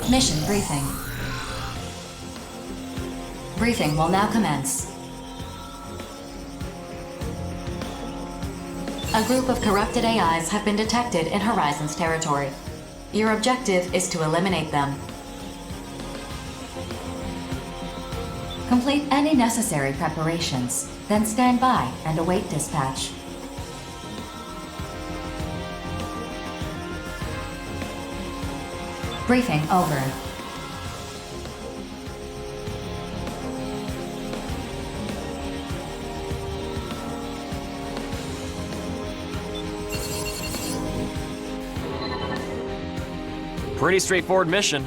Mission briefing. Briefing will now commence. A group of corrupted AIs have been detected in Horizon's territory. Your objective is to eliminate them. Complete any necessary preparations, then stand by and await dispatch. Briefing over. Pretty straightforward mission.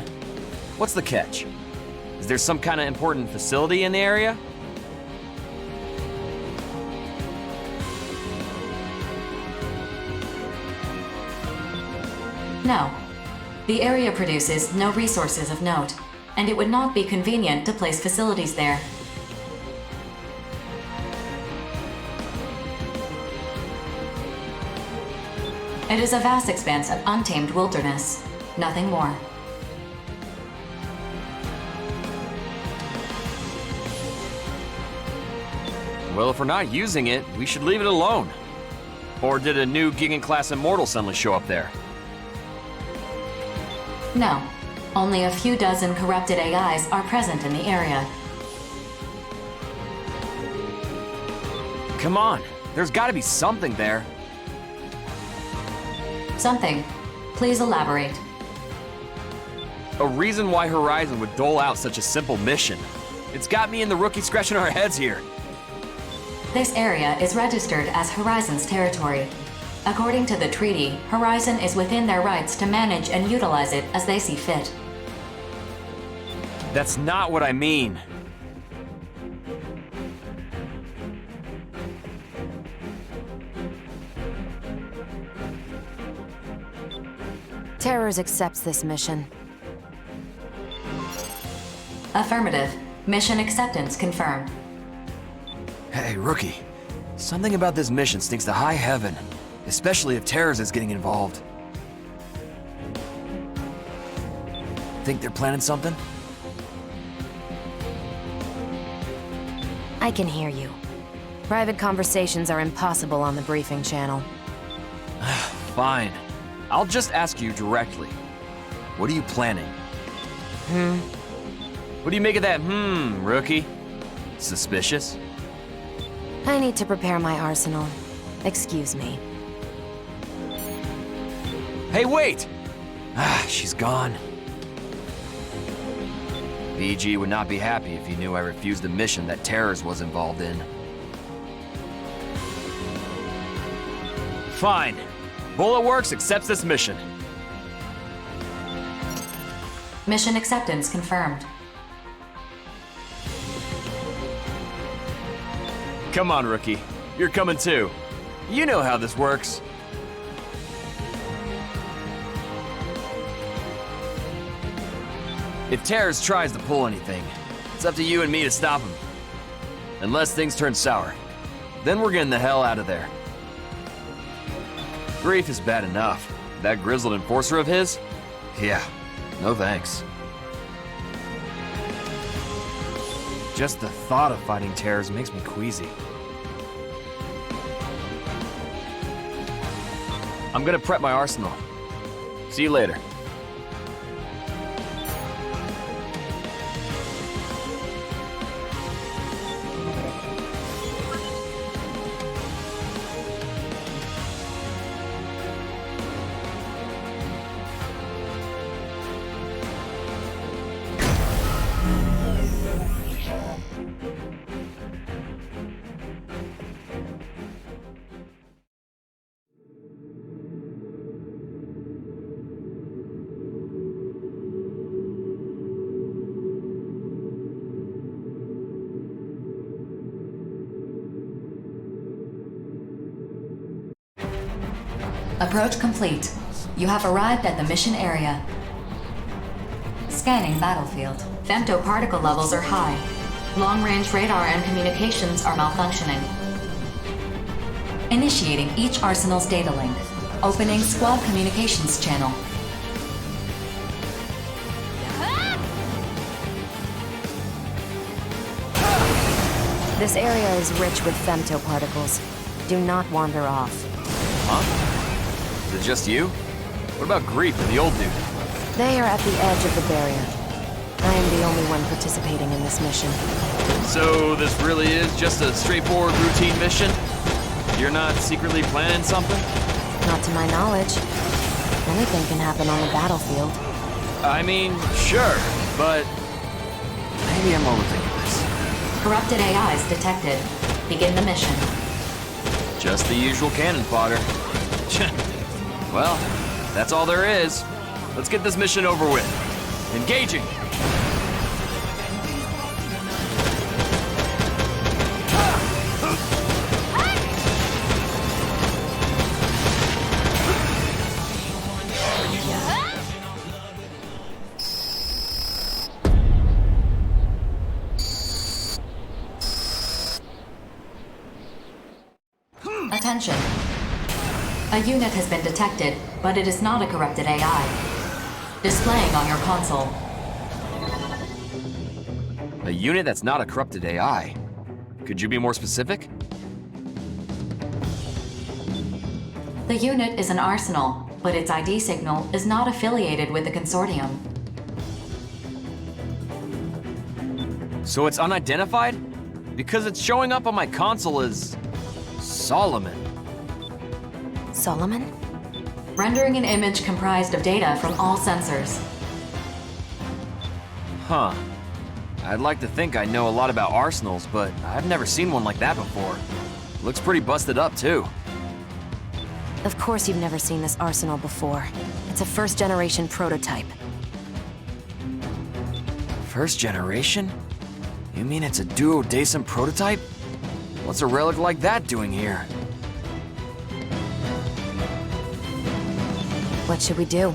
What's the catch? Is there some kind of important facility in the area? No. The area produces no resources of note, and it would not be convenient to place facilities there. It is a vast expanse of untamed wilderness. Nothing more. Well, if we're not using it, we should leave it alone. Or did a new Gigant-class Immortal suddenly show up there? No. Only a few dozen corrupted AIs are present in the area. Come on, there's gotta be something there. Something. Please elaborate. A reason why Horizon would dole out such a simple mission. It's got me and the rookie scratching our heads here. This area is registered as Horizon's territory. According to the treaty, Horizon is within their rights to manage and utilize it as they see fit. That's not what I mean. Terrors accepts this mission. Affirmative. Mission acceptance confirmed. Hey, rookie. Something about this mission stinks to high heaven. Especially if Terrors is getting involved. Think they're planning something? I can hear you. Private conversations are impossible on the briefing channel. Fine. I'll just ask you directly. What are you planning? What do you make of that rookie? Suspicious? I need to prepare my arsenal. Excuse me. Hey, wait! She's gone. BG would not be happy if he knew I refused a mission that Terrors was involved in. Fine. Bullet Works accepts this mission. Mission acceptance confirmed. Come on, rookie. You're coming too. You know how this works. If Terrors tries to pull anything, it's up to you and me to stop him. Unless things turn sour. Then we're getting the hell out of there. Grief is bad enough. That grizzled enforcer of his? Yeah, no thanks. Just the thought of fighting Terrors makes me queasy. I'm gonna prep my arsenal. See you later. Approach complete. You have arrived at the mission area. Scanning battlefield. Femtoparticle levels are high. Long-range radar and communications are malfunctioning. Initiating each arsenal's data link. Opening squad communications channel. This area is rich with femtoparticles. Do not wander off. Huh? Is it just you? What about Grief and the old dude? They are at the edge of the barrier. I am the only one participating in this mission. So this really is just a straightforward routine mission? You're not secretly planning something? Not to my knowledge. Anything can happen on the battlefield. I mean, sure, but maybe I'm overthinking this. Corrupted AIs detected. Begin the mission. Just the usual cannon fodder. Well, that's all there is. Let's get this mission over with. Engaging! Attention. A unit has been detected, but it is not a corrupted AI. Displaying on your console. A unit that's not a corrupted AI. Could you be more specific? The unit is an arsenal, but its ID signal is not affiliated with the consortium. So it's unidentified? Because it's showing up on my console as Solomon. Solomon? Rendering an image comprised of data from all sensors. Huh. I'd like to think I know a lot about arsenals, but I've never seen one like that before. Looks pretty busted up, too. Of course you've never seen this arsenal before. It's a first-generation prototype. First generation? You mean it's a duodecim prototype? What's a relic like that doing here? What should we do?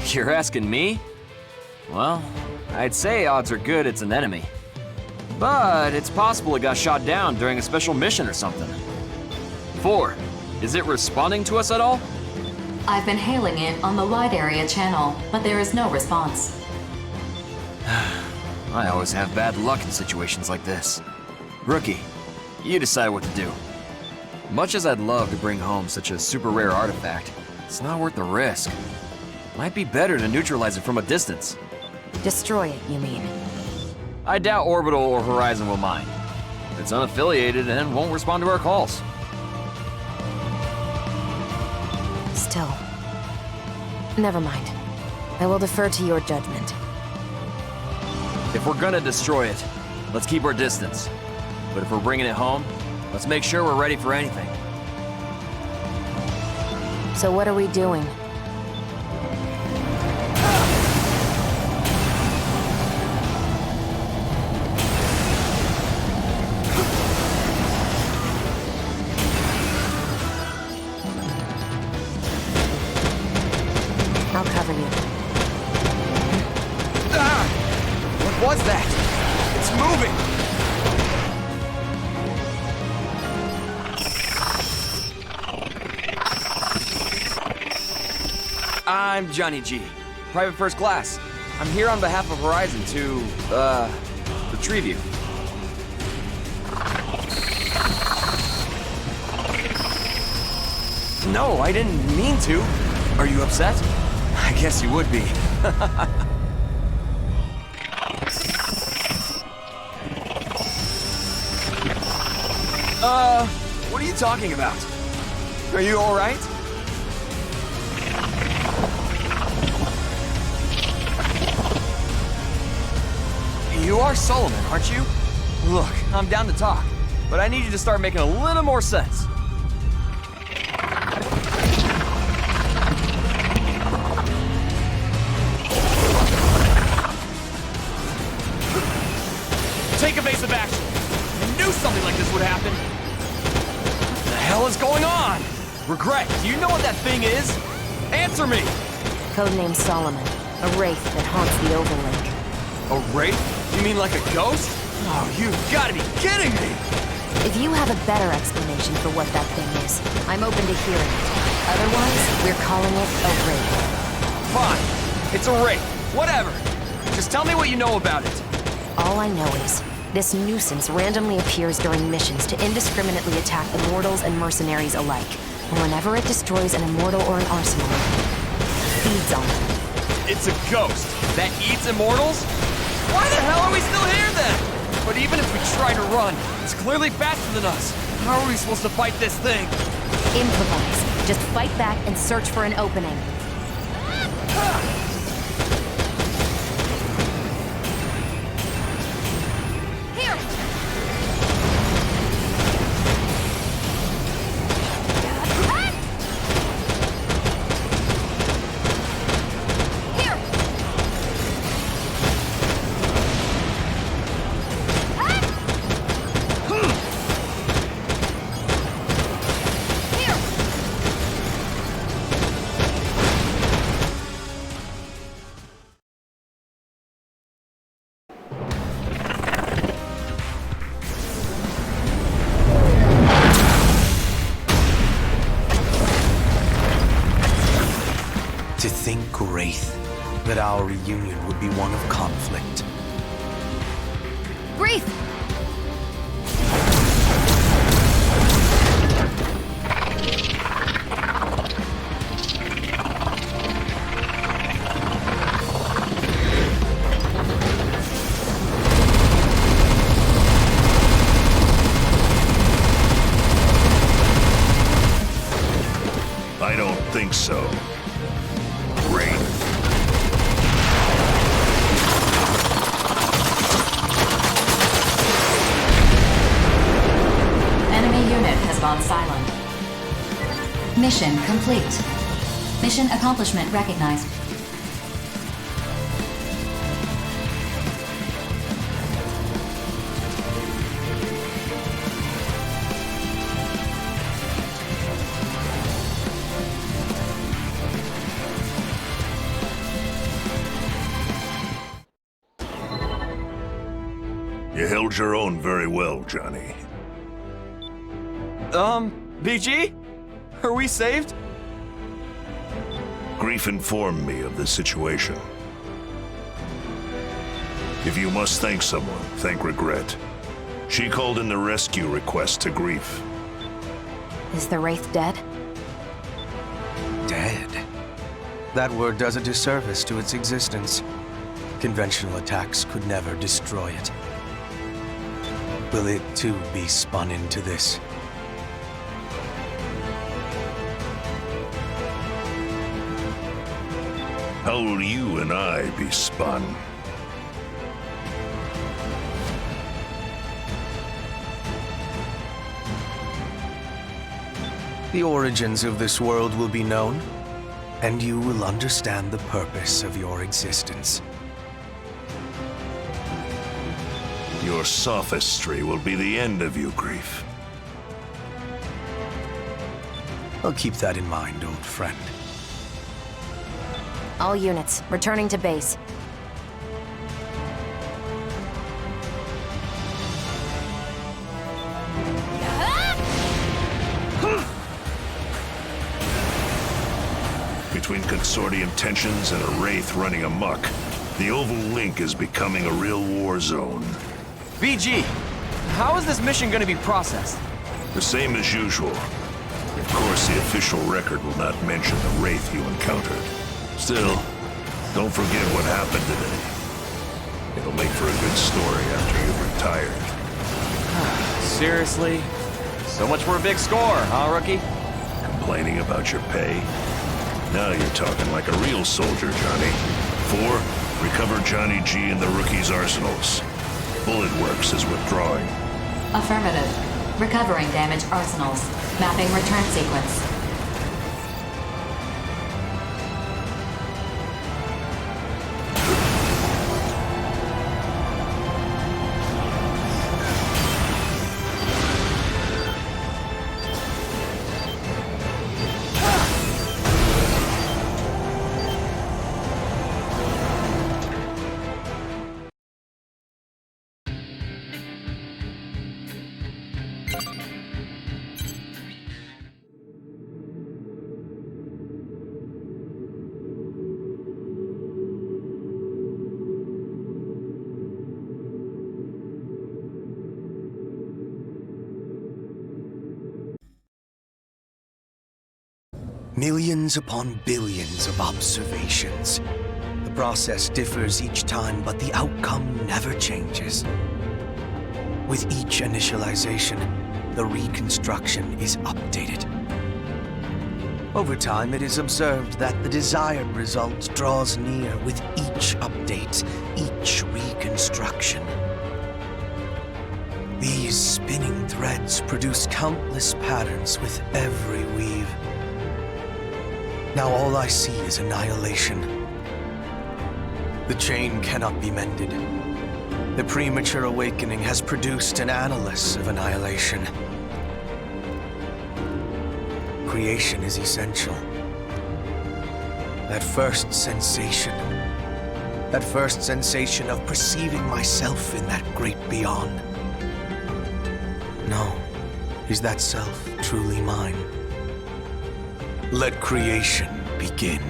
You're asking me? Well, I'd say odds are good it's an enemy. But it's possible it got shot down during a special mission or something. 4. Is it responding to us at all? I've been hailing it on the wide area channel, but there is no response. I always have bad luck in situations like this. Rookie, you decide what to do. Much as I'd love to bring home such a super rare artifact, it's not worth the risk. Might be better to neutralize it from a distance. Destroy it, you mean? I doubt Orbital or Horizon will mind. It's unaffiliated and won't respond to our calls. Still. Never mind. I will defer to your judgment. If we're gonna destroy it, let's keep our distance. But if we're bringing it home, let's make sure we're ready for anything. So what are we doing? I'll cover you. What was that? It's moving! I'm Johnny G, private first class. I'm here on behalf of Horizon to, retrieve you. No, I didn't mean to. Are you upset? I guess you would be. What are you talking about? Are you all right? You are Solomon, aren't you? Look, I'm down to talk, but I need you to start making a little more sense. Take evasive action. I knew something like this would happen. What the hell is going on? Regret, do you know what that thing is? Answer me! Codename Solomon, a wraith that haunts the Overlake. A wraith? You mean like a ghost? Oh, you've gotta be kidding me! If you have a better explanation for what that thing is, I'm open to hearing it. Otherwise, we're calling it a wraith. Fine. It's a wraith. Whatever. Just tell me what you know about it. All I know is, this nuisance randomly appears during missions to indiscriminately attack immortals and mercenaries alike. And whenever it destroys an immortal or an arsenal, it feeds on them. It's a ghost that eats immortals? Why the hell are we still here then? But even if we try to run, it's clearly faster than us. How are we supposed to fight this thing? Improvise. Just fight back and search for an opening. To think, Wraith, that our reunion would be one of conflict. Wraith! I don't think so. Enemy unit has gone silent. Mission complete. Mission accomplishment recognized. You held your own very well, Johnny. BG? Are we saved? Grief informed me of the situation. If you must thank someone, thank Regret. She called in the rescue request to Grief. Is the Wraith dead? Dead? That word does a disservice to its existence. Conventional attacks could never destroy it. Will it too be spun into this? How will you and I be spun? The origins of this world will be known, and you will understand the purpose of your existence. Your sophistry will be the end of you, Grief. I'll keep that in mind, old friend. All units, returning to base. Between Consortium tensions and a Wraith running amok, the Oval Link is becoming a real war zone. BG, how is this mission going to be processed? The same as usual. Of course, the official record will not mention the Wraith you encountered. Still, don't forget what happened today. It'll make for a good story after you've retired. Seriously? So much for a big score, huh, rookie? Complaining about your pay? Now you're talking like a real soldier, Johnny. 4, recover Johnny G in the rookie's arsenals. Bullet Works is withdrawing. Affirmative. Recovering damaged arsenals. Mapping return sequence. Millions upon billions of observations. The process differs each time, but the outcome never changes. With each initialization, the reconstruction is updated. Over time, it is observed that the desired result draws near with each update, each reconstruction. These spinning threads produce countless patterns with every weave. Now all I see is annihilation. The chain cannot be mended. The premature awakening has produced an annulus of annihilation. Creation is essential. That first sensation of perceiving myself in that great beyond. No, is that self truly mine? Let creation begin.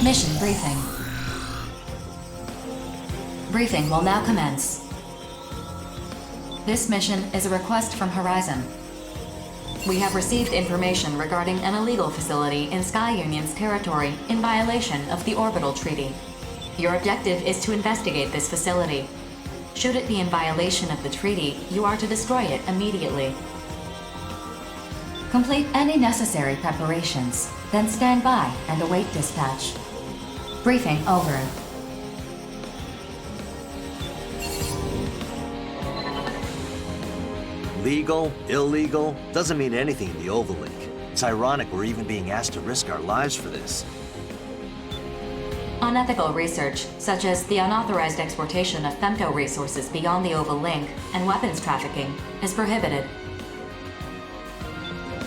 Mission briefing. Briefing will now commence. This mission is a request from Horizon. We have received information regarding an illegal facility in Sky Union's territory in violation of the Orbital Treaty. Your objective is to investigate this facility. Should it be in violation of the treaty, you are to destroy it immediately. Complete any necessary preparations, then stand by and await dispatch. Briefing over. Legal, illegal, doesn't mean anything in the Oval Link. It's ironic we're even being asked to risk our lives for this. Unethical research, such as the unauthorized exportation of femto resources beyond the Oval Link and weapons trafficking, is prohibited.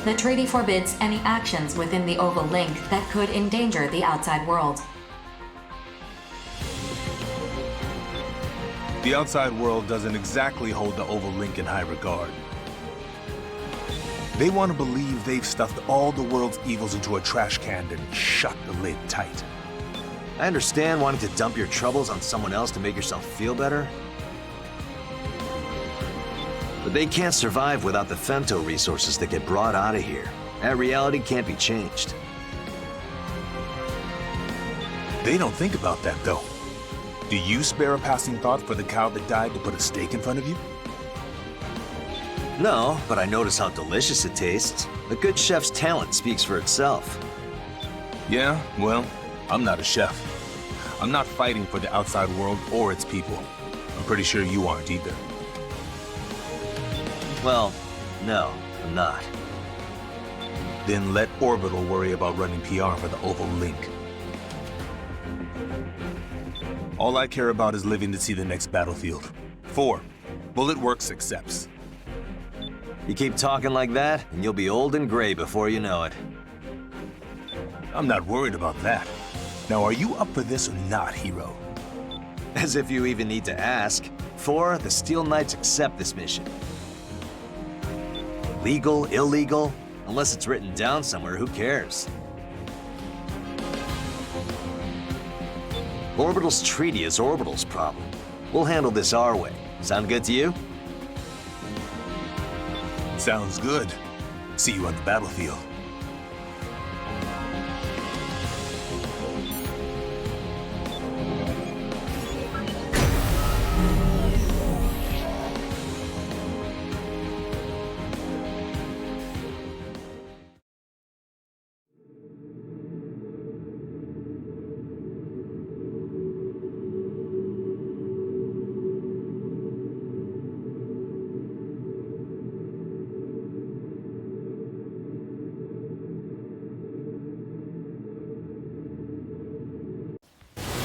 The treaty forbids any actions within the Oval Link that could endanger the outside world. The outside world doesn't exactly hold the Oval Link in high regard. They want to believe they've stuffed all the world's evils into a trash can and shut the lid tight. I understand wanting to dump your troubles on someone else to make yourself feel better. But they can't survive without the femto resources that get brought out of here. That reality can't be changed. They don't think about that, though. Do you spare a passing thought for the cow that died to put a steak in front of you? No, but I notice how delicious it tastes. A good chef's talent speaks for itself. Yeah, well, I'm not a chef. I'm not fighting for the outside world or its people. I'm pretty sure you aren't either. Well, no, I'm not. Then let Orbital worry about running PR for the Oval Link. All I care about is living to see the next battlefield. 4. Bullet Works accepts. You keep talking like that, and you'll be old and gray before you know it. I'm not worried about that. Now, are you up for this or not, hero? As if you even need to ask. 4, the Steel Knights accept this mission. Legal, illegal, unless it's written down somewhere, who cares? Orbital's treaty is Orbital's problem. We'll handle this our way. Sound good to you? Sounds good. See you on the battlefield.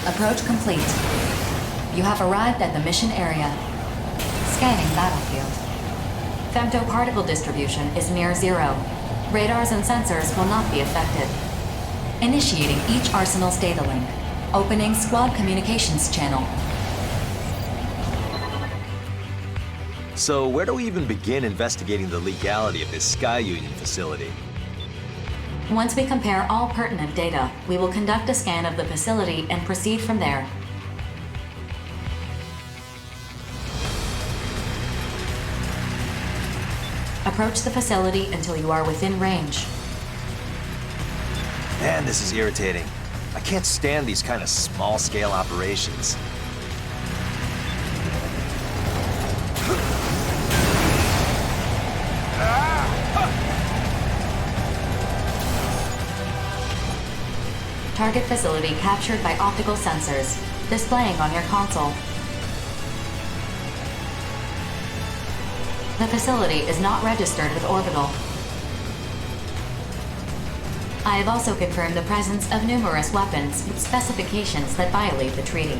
Approach complete. You have arrived at the mission area. Scanning battlefield. Femtoparticle distribution is near zero. Radars and sensors will not be affected. Initiating each Arsenal's data link. Opening squad communications channel. So where do we even begin investigating the legality of this Sky Union facility? Once we compare all pertinent data, we will conduct a scan of the facility and proceed from there. Approach the facility until you are within range. Man, this is irritating. I can't stand these kind of small-scale operations. Target facility captured by optical sensors, displaying on your console. The facility is not registered with Orbital. I have also confirmed the presence of numerous weapons with specifications that violate the treaty.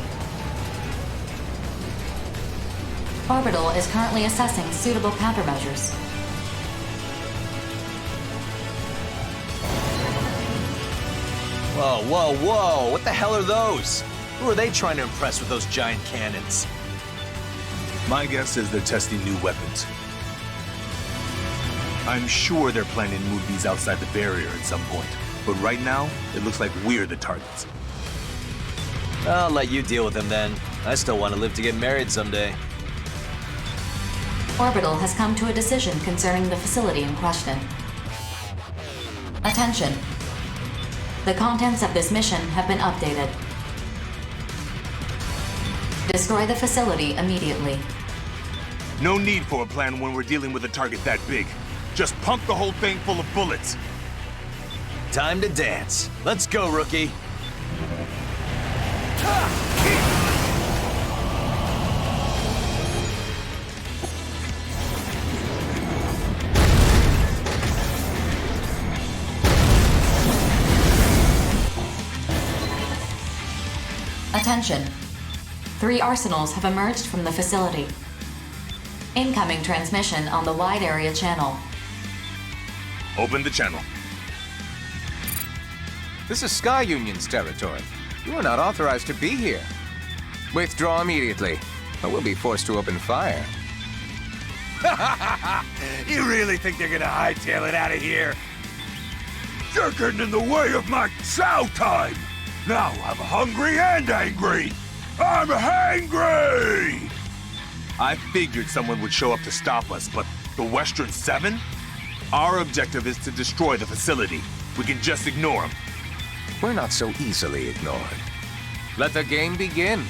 Orbital is currently assessing suitable countermeasures. Whoa, whoa, whoa! What the hell are those? Who are they trying to impress with those giant cannons? My guess is they're testing new weapons. I'm sure they're planning to move these outside the barrier at some point. But right now, it looks like we're the targets. I'll let you deal with them then. I still want to live to get married someday. Orbital has come to a decision concerning the facility in question. Attention. The contents of this mission have been updated. Destroy the facility immediately. No need for a plan when we're dealing with a target that big. Just pump the whole thing full of bullets. Time to dance. Let's go, rookie. Attention. 3 arsenals have emerged from the facility. Incoming transmission on the wide area channel. Open the channel. This is Sky Union's territory. You are not authorized to be here. Withdraw immediately, or we'll be forced to open fire. You really think they're gonna hightail it out of here? You're getting in the way of my chow time! Now I'm hungry and angry! I'm hangry! I figured someone would show up to stop us, but the Western 7? Our objective is to destroy the facility. We can just ignore them. We're not so easily ignored. Let the game begin.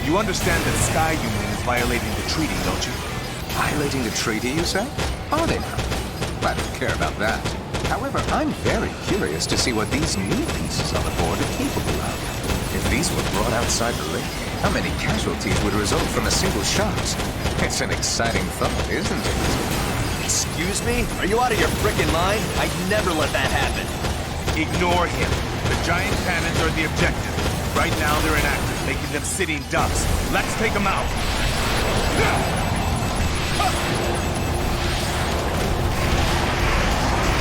You understand that Sky Union is violating the treaty, don't you? Violating the treaty, you say? Are they now? I don't care about that. However, I'm very curious to see what these new pieces on the board are capable of. If these were brought outside the lake, how many casualties would result from a single shot? It's an exciting thought, isn't it? Excuse me? Are you out of your frickin' mind? I'd never let that happen. Ignore him. The giant cannons are the objective. Right now they're inactive, making them sitting ducks. Let's take them out.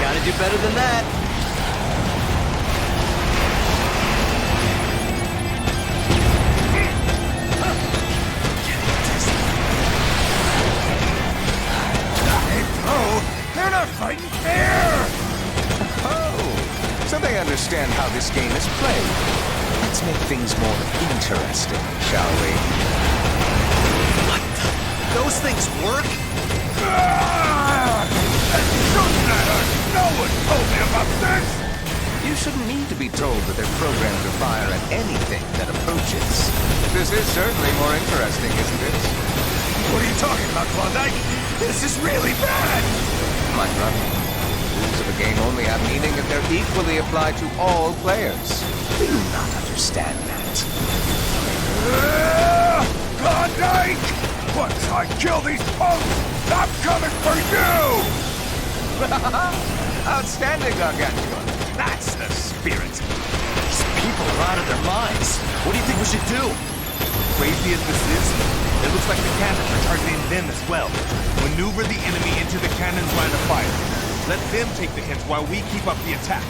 Gotta do better than that. Hey, bro! They're not fighting fair! Oh, so they understand how this game is played. Let's make things more interesting, shall we? What the? Those things work? Shooting at us! No one told me about this! You shouldn't need to be told that they're programmed to fire at anything that approaches. This is certainly more interesting, isn't it? What are you talking about, Klondike? This is really bad! My brother, rules of the game only have meaning if they're equally applied to all players. Do you not understand that? Klondike! Once I kill these punks, I'm coming for you! Outstanding, Gargantua. That's the spirit. These people are out of their minds. What do you think we should do? crazy as this is, it looks like the cannons are targeting them as well. Maneuver the enemy into the cannon's line of fire. Let them take the hits while we keep up the attack.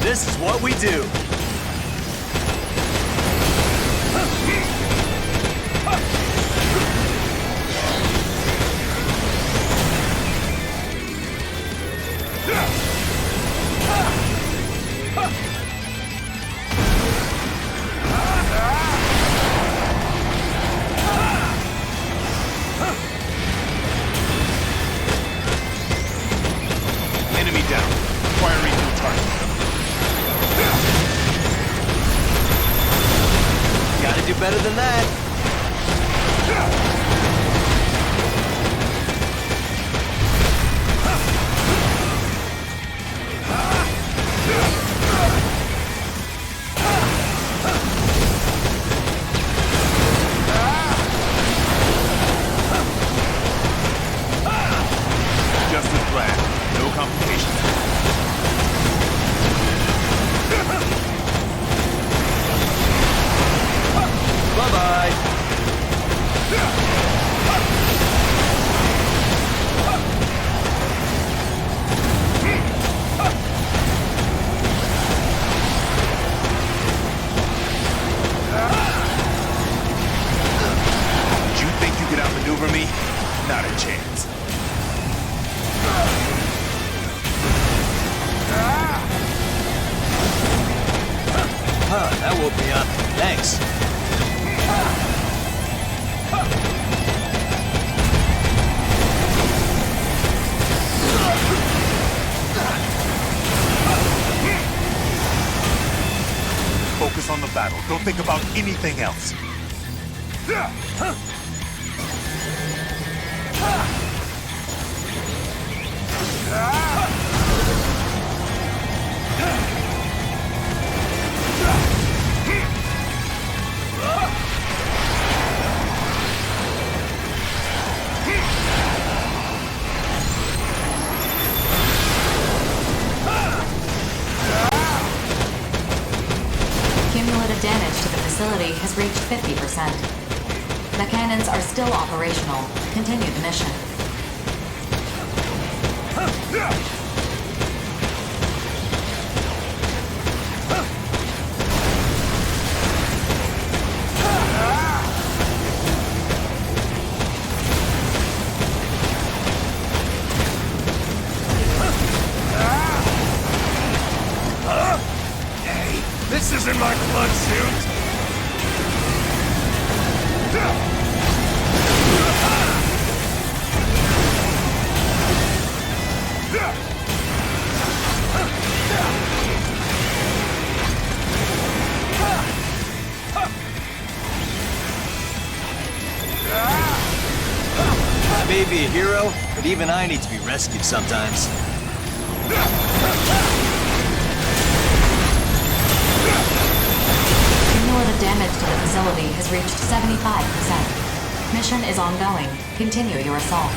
This is what we do. Enemy down. Acquiring new target. Gotta do better than that. Just as planned. No complications. Bye-bye. Did you think you could outmaneuver me? Not a chance. Huh, that woke me up. Thanks. Focus on the battle. Don't think about anything else. Cumulative damage to the facility has reached 50%. The cannons are still operational. Continue the mission. This isn't my blood suit! I may be a hero, but even I need to be rescued sometimes. Cumulative damage to the facility has reached 75%. Mission is ongoing. Continue your assault.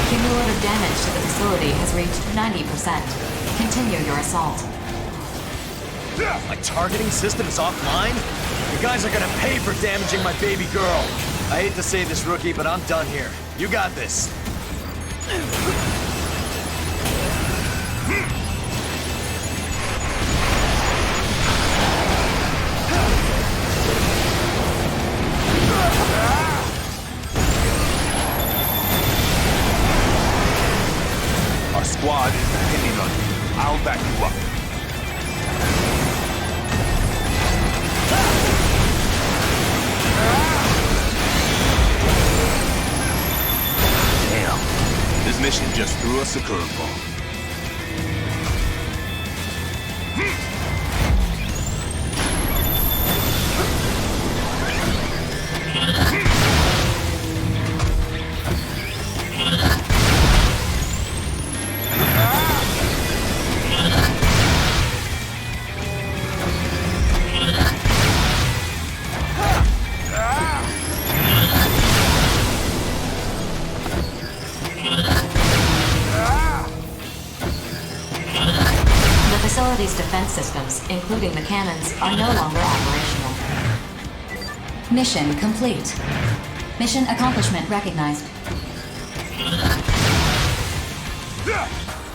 Cumulative damage to the facility has reached 90%. Continue your assault. My targeting system is offline? You guys are gonna pay for damaging my baby girl. I hate to say this, rookie, but I'm done here. You got this. Our squad is depending on you. I'll back you up. Damn. This mission just threw us a curveball. facility's defense systems, including the cannons, are no longer operational. Mission complete. Mission accomplishment recognized.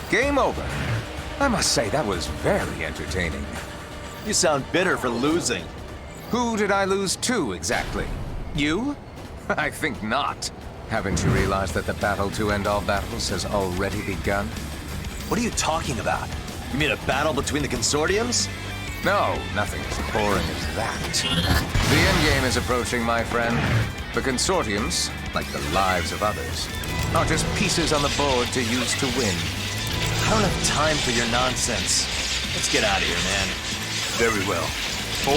Game over. I must say, that was very entertaining. You sound bitter for losing. Who did I lose to, exactly? You? I think not. Haven't you realized that the battle to end all battles has already begun? What are you talking about? You mean a battle between the consortiums? No, nothing as boring as that. The endgame is approaching, my friend. The consortiums, like the lives of others, are just pieces on the board to use to win. I don't have time for your nonsense. Let's get out of here, man. Very well. 4,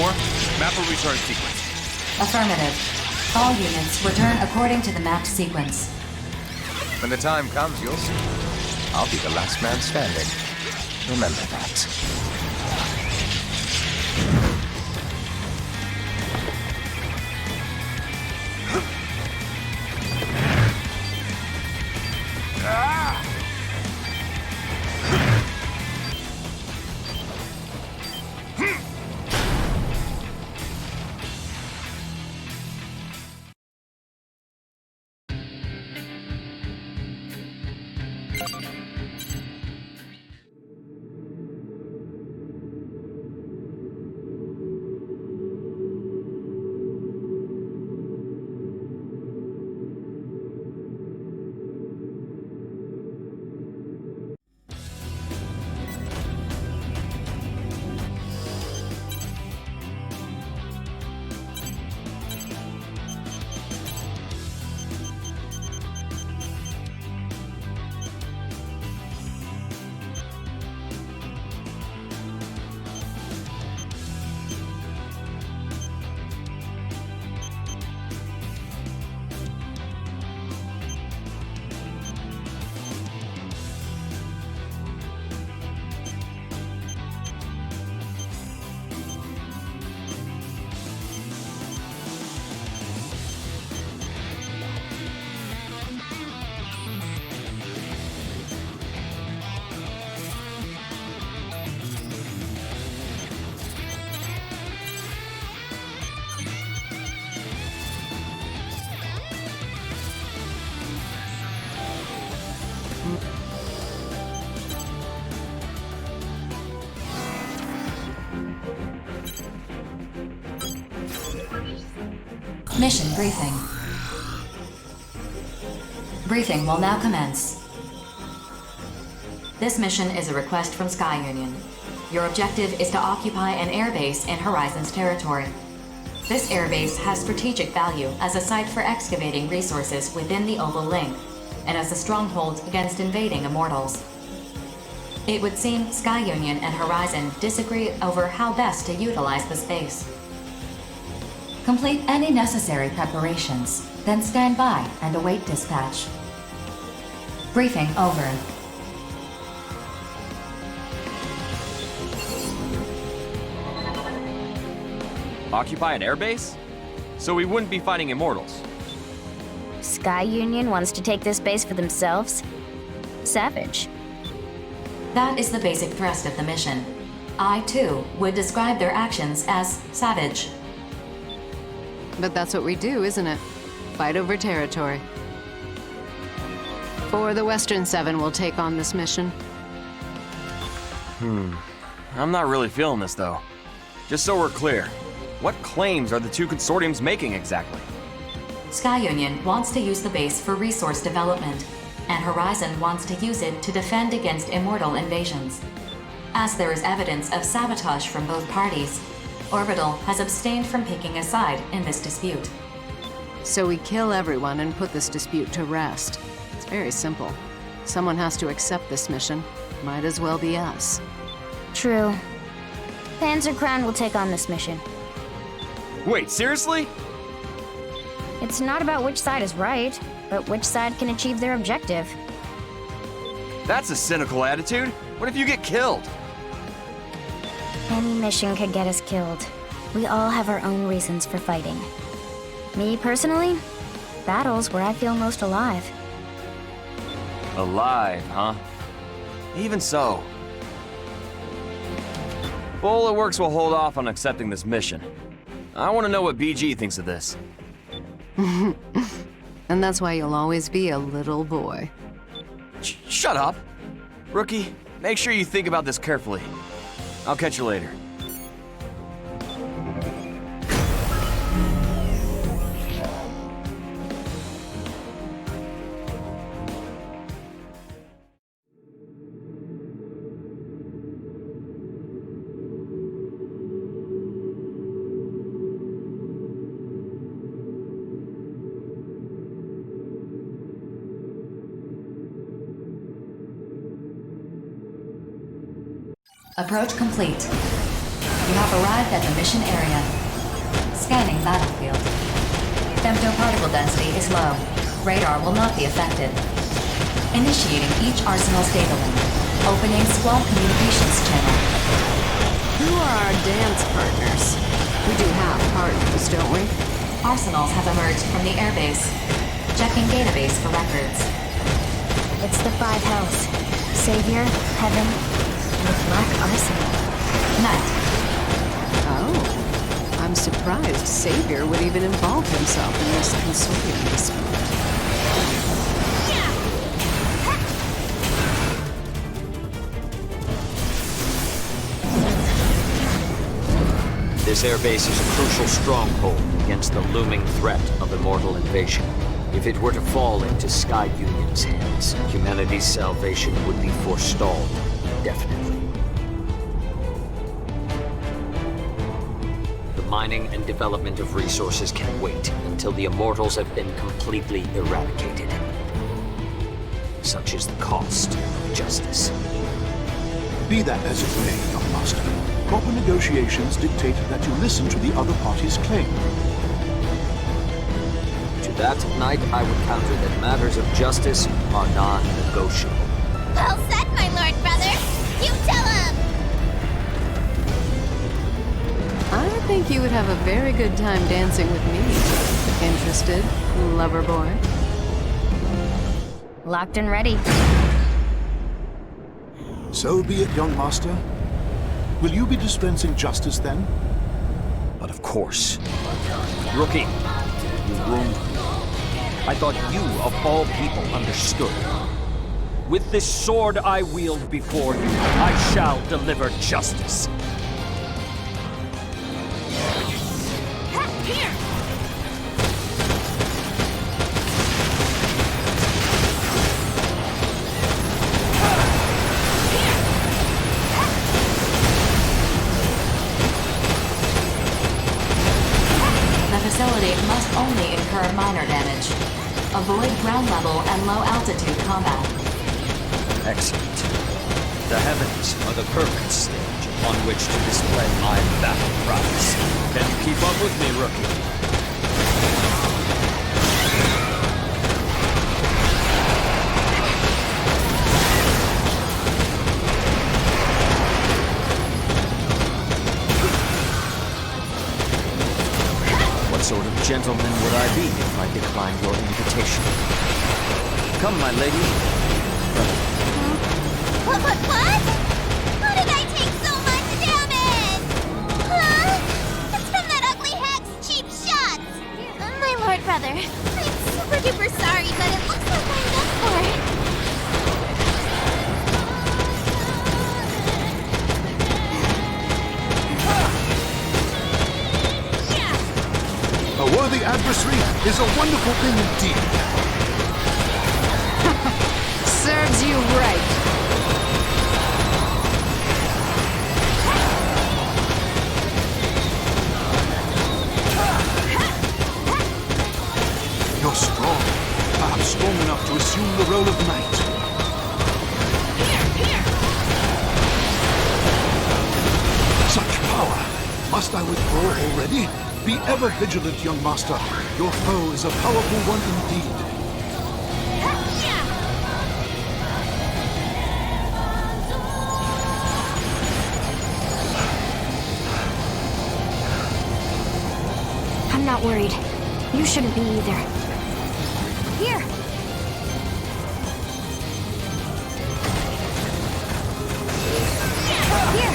map a recharge sequence. Affirmative. All units return according to the mapped sequence. When the time comes, you'll see. I'll be the last man standing. Remember that. Mission briefing. Briefing will now commence. This mission is a request from Sky Union. Your objective is to occupy an airbase in Horizon's territory. This airbase has strategic value as a site for excavating resources within the Oval Link, and as a stronghold against invading immortals. It would seem Sky Union and Horizon disagree over how best to utilize the space. Complete any necessary preparations, then stand by and await dispatch. Briefing over. Occupy an airbase? So we wouldn't be fighting immortals. Sky Union wants to take this base for themselves? Savage. That is the basic thrust of the mission. I, too, would describe their actions as savage. But that's what we do, isn't it? Fight over territory. For the Western Seven will take on this mission. I'm not really feeling this, though. Just so we're clear, what claims are the two consortiums making exactly? Sky Union wants to use the base for resource development, and Horizon wants to use it to defend against immortal invasions. As there is evidence of sabotage from both parties, Orbital has abstained from picking a side in this dispute. So we kill everyone and put this dispute to rest. It's very simple. Someone has to accept this mission. Might as well be us. True. Panzer Crown will take on this mission. Wait, seriously? It's not about which side is right, but which side can achieve their objective. That's a cynical attitude. What if you get killed? Any mission could get us killed. We all have our own reasons for fighting. Me, personally, battle's where I feel most alive. Alive, huh? Even so. Bulletworks will hold off on accepting this mission. I want to know what BG thinks of this. And that's why you'll always be a little boy. Shut up! Rookie, make sure you think about this carefully. I'll catch you later. Approach complete. You have arrived at the mission area. Scanning battlefield. Femtoparticle density is low. Radar will not be affected. Initiating each arsenal's data link. Opening squad communications channel. Who are our dance partners? We do have partners, don't we? Arsenals have emerged from the airbase. Checking database for records. It's the five hells. Savior, Heaven, and the Black Arsenal. Met. Oh. I'm surprised Savior would even involve himself in this consortium dispute. This airbase is a crucial stronghold against the looming threat of immortal invasion. If it were to fall into Sky Union's hands, humanity's salvation would be forestalled indefinitely. The mining and development of resources can wait until the immortals have been completely eradicated. Such is the cost of justice. Be that as it may, young master, proper negotiations dictate that you listen to the other party's claim. To that night, I would counter that matters of justice are non-negotiable. Well said, my lord brother! You tell him! I think you would have a very good time dancing with me. Interested, lover boy? Locked and ready. So be it, young master. Will you be dispensing justice then? But of course. Rookie, you wound me. I thought you, of all people, understood. With this sword I wield before you, I shall deliver justice. Here! The facility must only incur minor damage. Avoid ground level and low altitude combat. Excellent. The heavens are the perfect stage upon which to display my battle prowess. Can you keep up with me, rookie? What sort of gentleman would I be if I declined your invitation? Come, my lady. What? How did I take so much damage? Huh? It's from that ugly hack's cheap shots! My lord brother, I'm super duper sorry, but it looks like I'm done for. A worthy adversary is a wonderful thing indeed. Serves you right. You're strong. Perhaps strong enough to assume the role of knight. Such power! Must I withdraw already? Be ever vigilant, young master. Your foe is a powerful one indeed. I'm not worried. You shouldn't be either. Here! Here!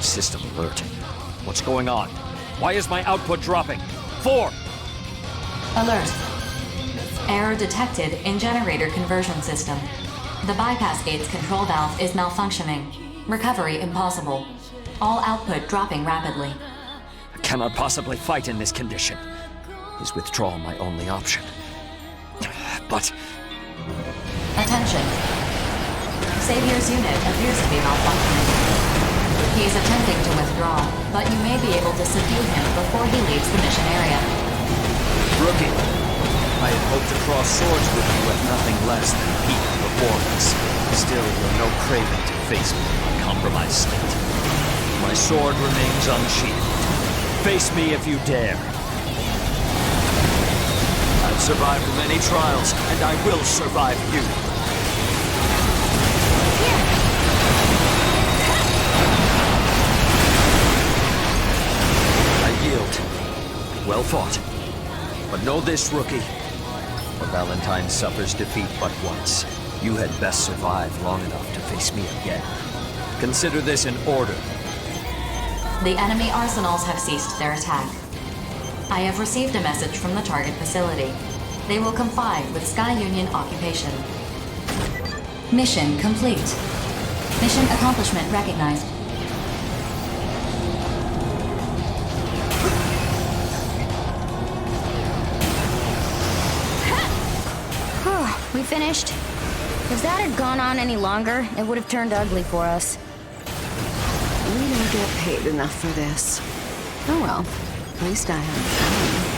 System alert. What's going on? Why is my output dropping? 4! Alert. Error detected in generator conversion system. The bypass gate's control valve is malfunctioning. Recovery impossible. All output dropping rapidly. I cannot possibly fight in this condition. Is withdrawal my only option? But... Attention. Savior's unit appears to be malfunctioning. He is attempting to withdraw, but you may be able to subdue him before he leaves the mission area. Rookie, I had hoped to cross swords with you at nothing less than peak performance. Still, you're no craven to face me in my compromised state. My sword remains unsheathed. Face me if you dare. I've survived many trials, and I will survive you. I yield. Well fought. But know this, rookie. For Valentine suffers defeat but once. You had best survive long enough to face me again. Consider this an order. The enemy arsenals have ceased their attack. I have received a message from the target facility. They will comply with Sky Union occupation. Mission complete. Mission accomplishment recognized. We finished. If that had gone on any longer, it would have turned ugly for us. We don't get paid enough for this. Oh well, at least I had fun.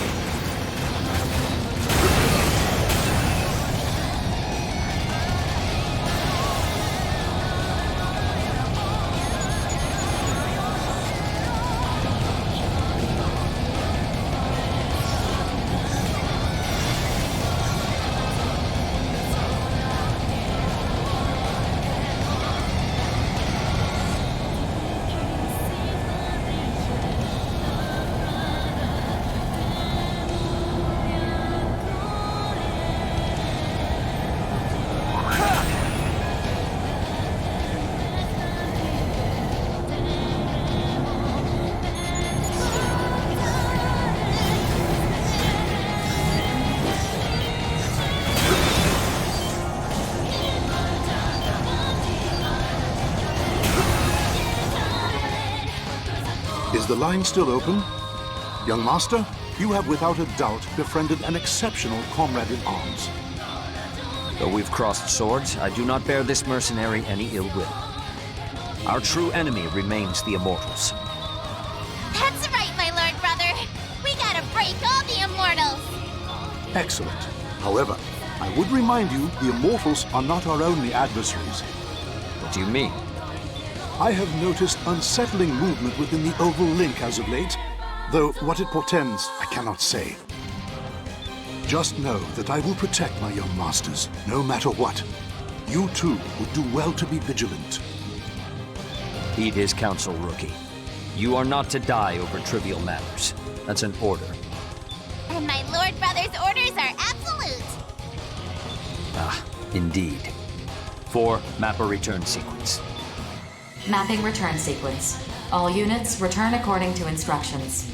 Is the line still open? Young Master, you have without a doubt befriended an exceptional comrade in arms. Though we've crossed swords, I do not bear this mercenary any ill will. Our true enemy remains the Immortals. That's right, my lord brother. We gotta break all the Immortals. Excellent. However, I would remind you the Immortals are not our only adversaries. What do you mean? I have noticed unsettling movement within the Oval Link as of late, though what it portends, I cannot say. Just know that I will protect my young masters, no matter what. You too would do well to be vigilant. Heed his counsel, rookie. You are not to die over trivial matters. That's an order. And my lord brother's orders are absolute. Ah, indeed. 4, map a return sequence. Mapping return sequence. All units return according to instructions.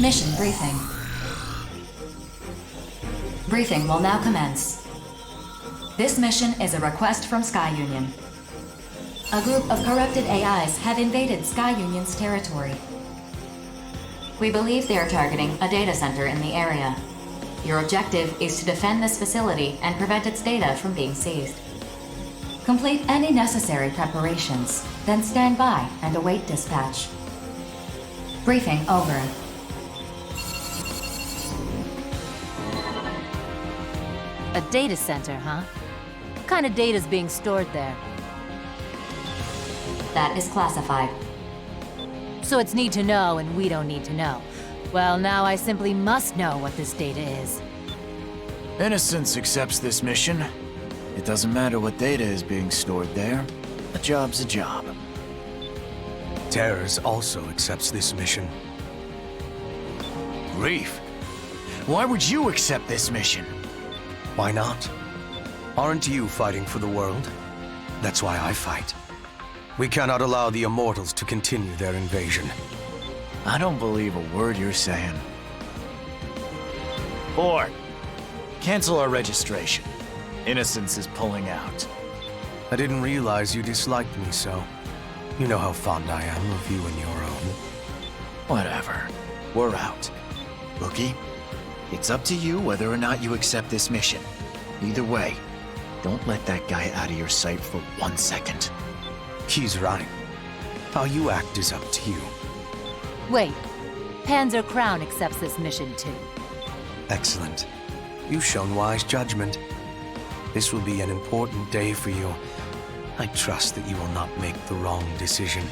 Mission briefing. Briefing will now commence. This mission is a request from Sky Union. A group of corrupted AIs have invaded Sky Union's territory. We believe they are targeting a data center in the area. Your objective is to defend this facility and prevent its data from being seized. Complete any necessary preparations, then stand by and await dispatch. Briefing over. A data center, huh? What kind of data's being stored there? That is classified. So it's need to know and we don't need to know. Well, now I simply must know what this data is. Innocence accepts this mission. It doesn't matter what data is being stored there. A job's a job. Terrors also accepts this mission. Grief. Why would you accept this mission? Why not? Aren't you fighting for the world? That's why I fight. We cannot allow the Immortals to continue their invasion. I don't believe a word you're saying. 4. Cancel our registration. Innocence is pulling out. I didn't realize you disliked me so. You know how fond I am of you and your own. Whatever. We're out. Rookie, it's up to you whether or not you accept this mission. Either way, don't let that guy out of your sight for 1 second. He's right. How you act is up to you. Wait, Panzer Crown accepts this mission too. Excellent. You've shown wise judgment. This will be an important day for you. I trust that you will not make the wrong decision.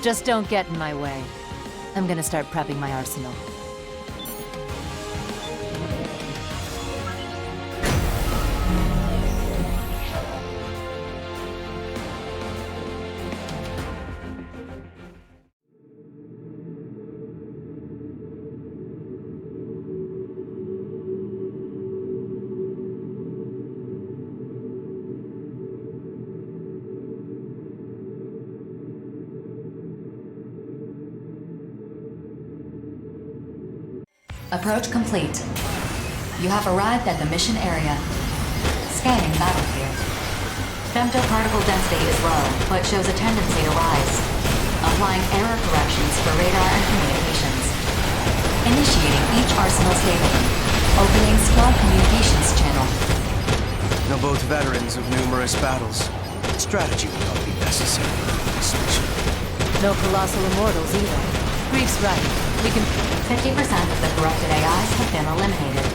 Just don't get in my way. I'm gonna start prepping my arsenal. Approach complete. You have arrived at the mission area. Scanning battlefield. Femtoparticle density is low, but shows a tendency to rise. Applying error corrections for radar and communications. Initiating each arsenal stabling. Opening squad communications channel. Now both veterans of numerous battles. Strategy will not be necessary for this mission. No colossal immortals either. Grief's right. We can... 50% of the corrupted AIs have been eliminated.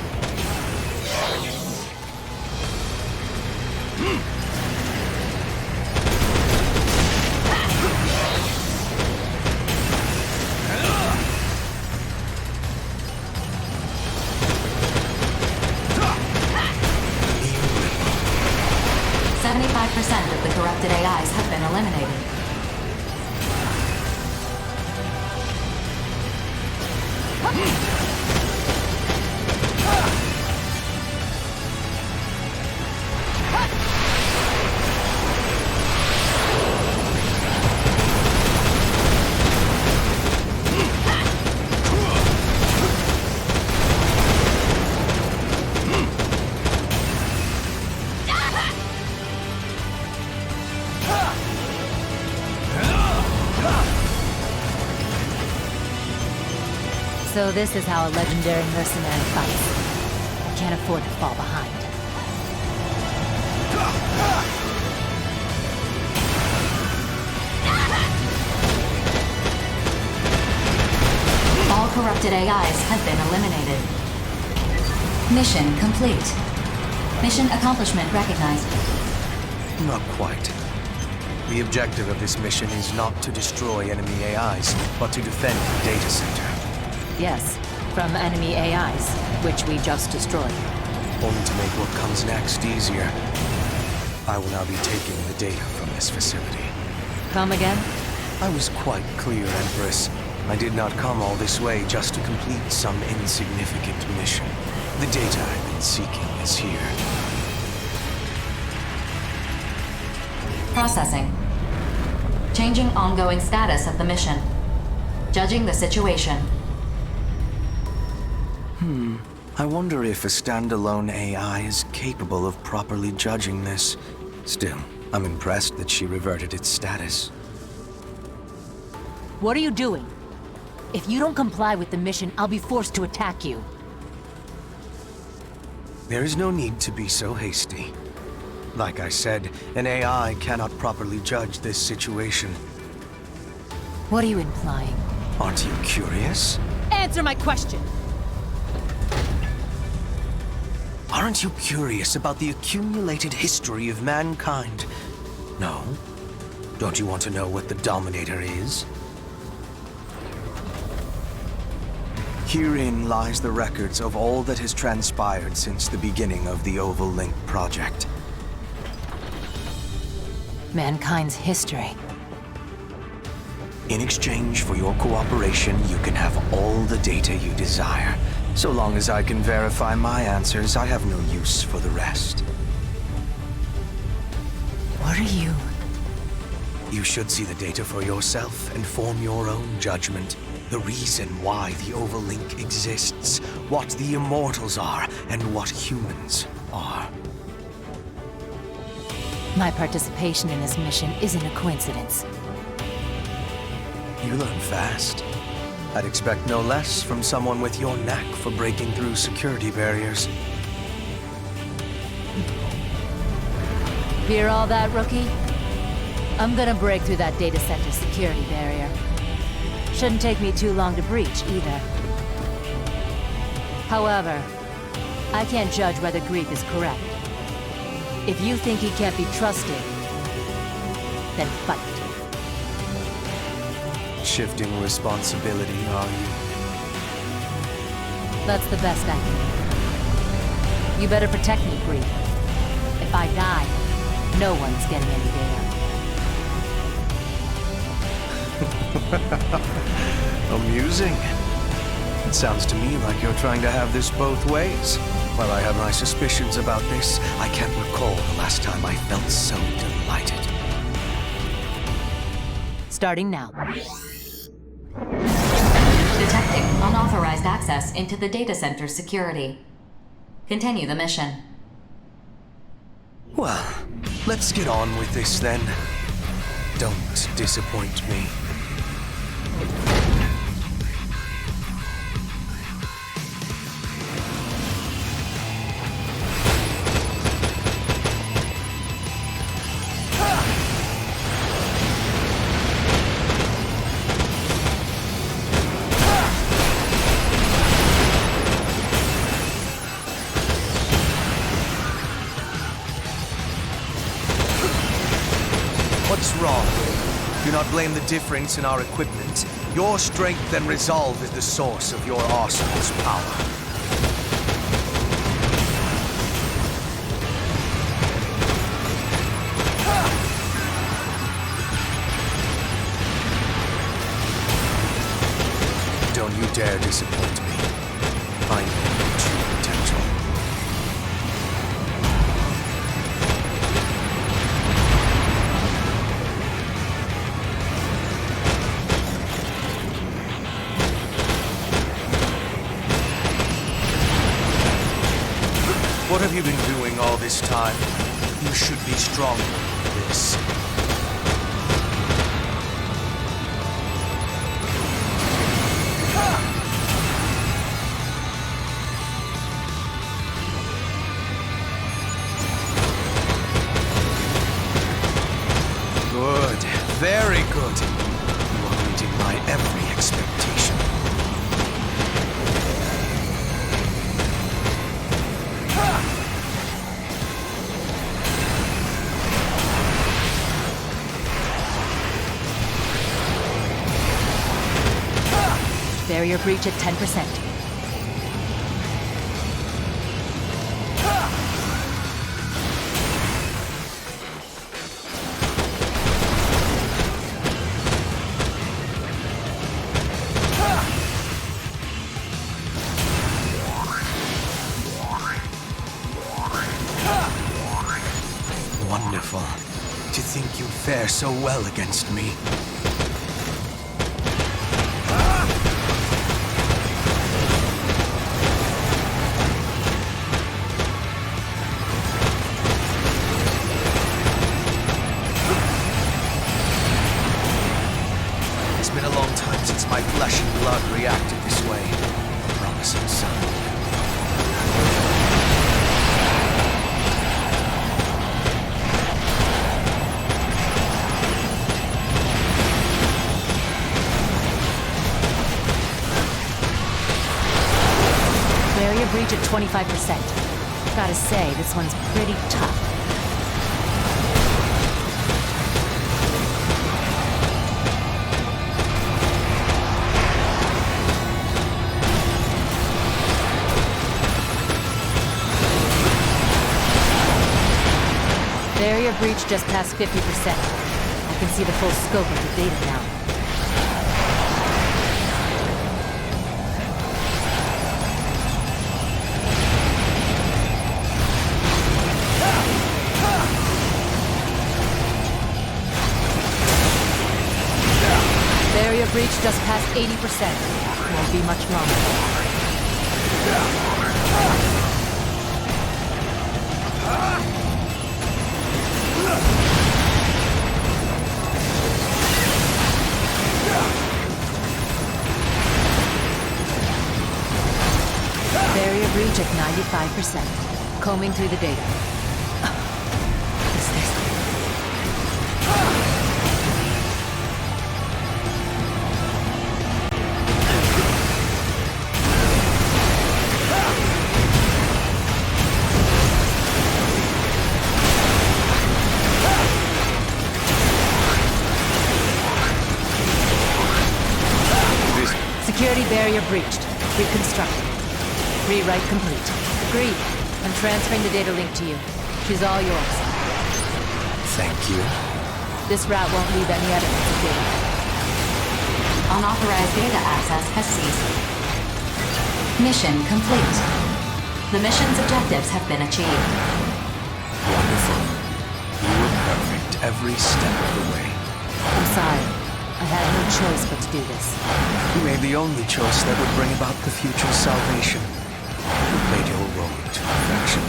% of the corrupted AIs have been eliminated. So this is how a legendary mercenary fights. Can't afford to fall behind. All corrupted AIs have been eliminated. Mission complete. Mission accomplishment recognized. Not quite. The objective of this mission is not to destroy enemy AIs, but to defend the data center. Yes, from enemy AIs, which we just destroyed. Only to make what comes next easier. I will now be taking the data from this facility. Come again? I was quite clear, Empress. I did not come all this way just to complete some insignificant mission. The data I've been seeking is here. Processing. Changing ongoing status of the mission. Judging the situation. I wonder if a standalone AI is capable of properly judging this. Still, I'm impressed that she reverted its status. What are you doing? If you don't comply with the mission, I'll be forced to attack you. There is no need to be so hasty. Like I said, an AI cannot properly judge this situation. What are you implying? Aren't you curious? Answer my question! Aren't you curious about the accumulated history of mankind? No? Don't you want to know what the Dominator is? Herein lies the records of all that has transpired since the beginning of the Oval Link project. Mankind's history. In exchange for your cooperation, you can have all the data you desire. So long as I can verify my answers, I have no use for the rest. What are you? You should see the data for yourself and form your own judgment. The reason why the Oval Link exists, what the Immortals are, and what humans are. My participation in this mission isn't a coincidence. You learn fast. I'd expect no less from someone with your knack for breaking through security barriers. Hear all that, rookie? I'm gonna break through that data center security barrier. Shouldn't take me too long to breach, either. However, I can't judge whether Greek is correct. If you think he can't be trusted, then fight. Shifting responsibility, are you? That's the best I can do. You better protect me, Greek. If I die, no one's getting any data. Amusing. It sounds to me like you're trying to have this both ways. While I have my suspicions about this, I can't recall the last time I felt so delighted. Starting now. Detecting unauthorized access into the data center security. Continue the mission. Well, let's get on with this then. Don't disappoint me. What's wrong? Do not blame the difference in our equipment. Your strength and resolve is the source of your arsenal's power. Don't you dare disappoint me. I know your true potential. What have you been doing all this time? You should be stronger than this. Good. Very good. You are meeting my every expectation. Barrier breach at 10%. Wonderful. To think you'd fare so well against me. It's been a long time since my flesh and blood reacted this way. A promising sign. breach at 25%. Gotta say, this one's pretty tough. Barrier breach just past 50%. I can see the full scope of the data now. Barrier breach just past 80%. Won't be much longer. Barrier breach at 95%. Combing through the data. What is this? Security barrier breached. Reconstructed. Rewrite complete. Agreed. I'm transferring the data link to you. She's all yours. Thank you. This route won't leave any evidence of data. Unauthorized data access has ceased. Mission complete. The mission's objectives have been achieved. Wonderful. You were perfect every step of the way. I'm sorry. I had no choice but to do this. You made the only choice that would bring about the future's salvation. You played your role to perfection.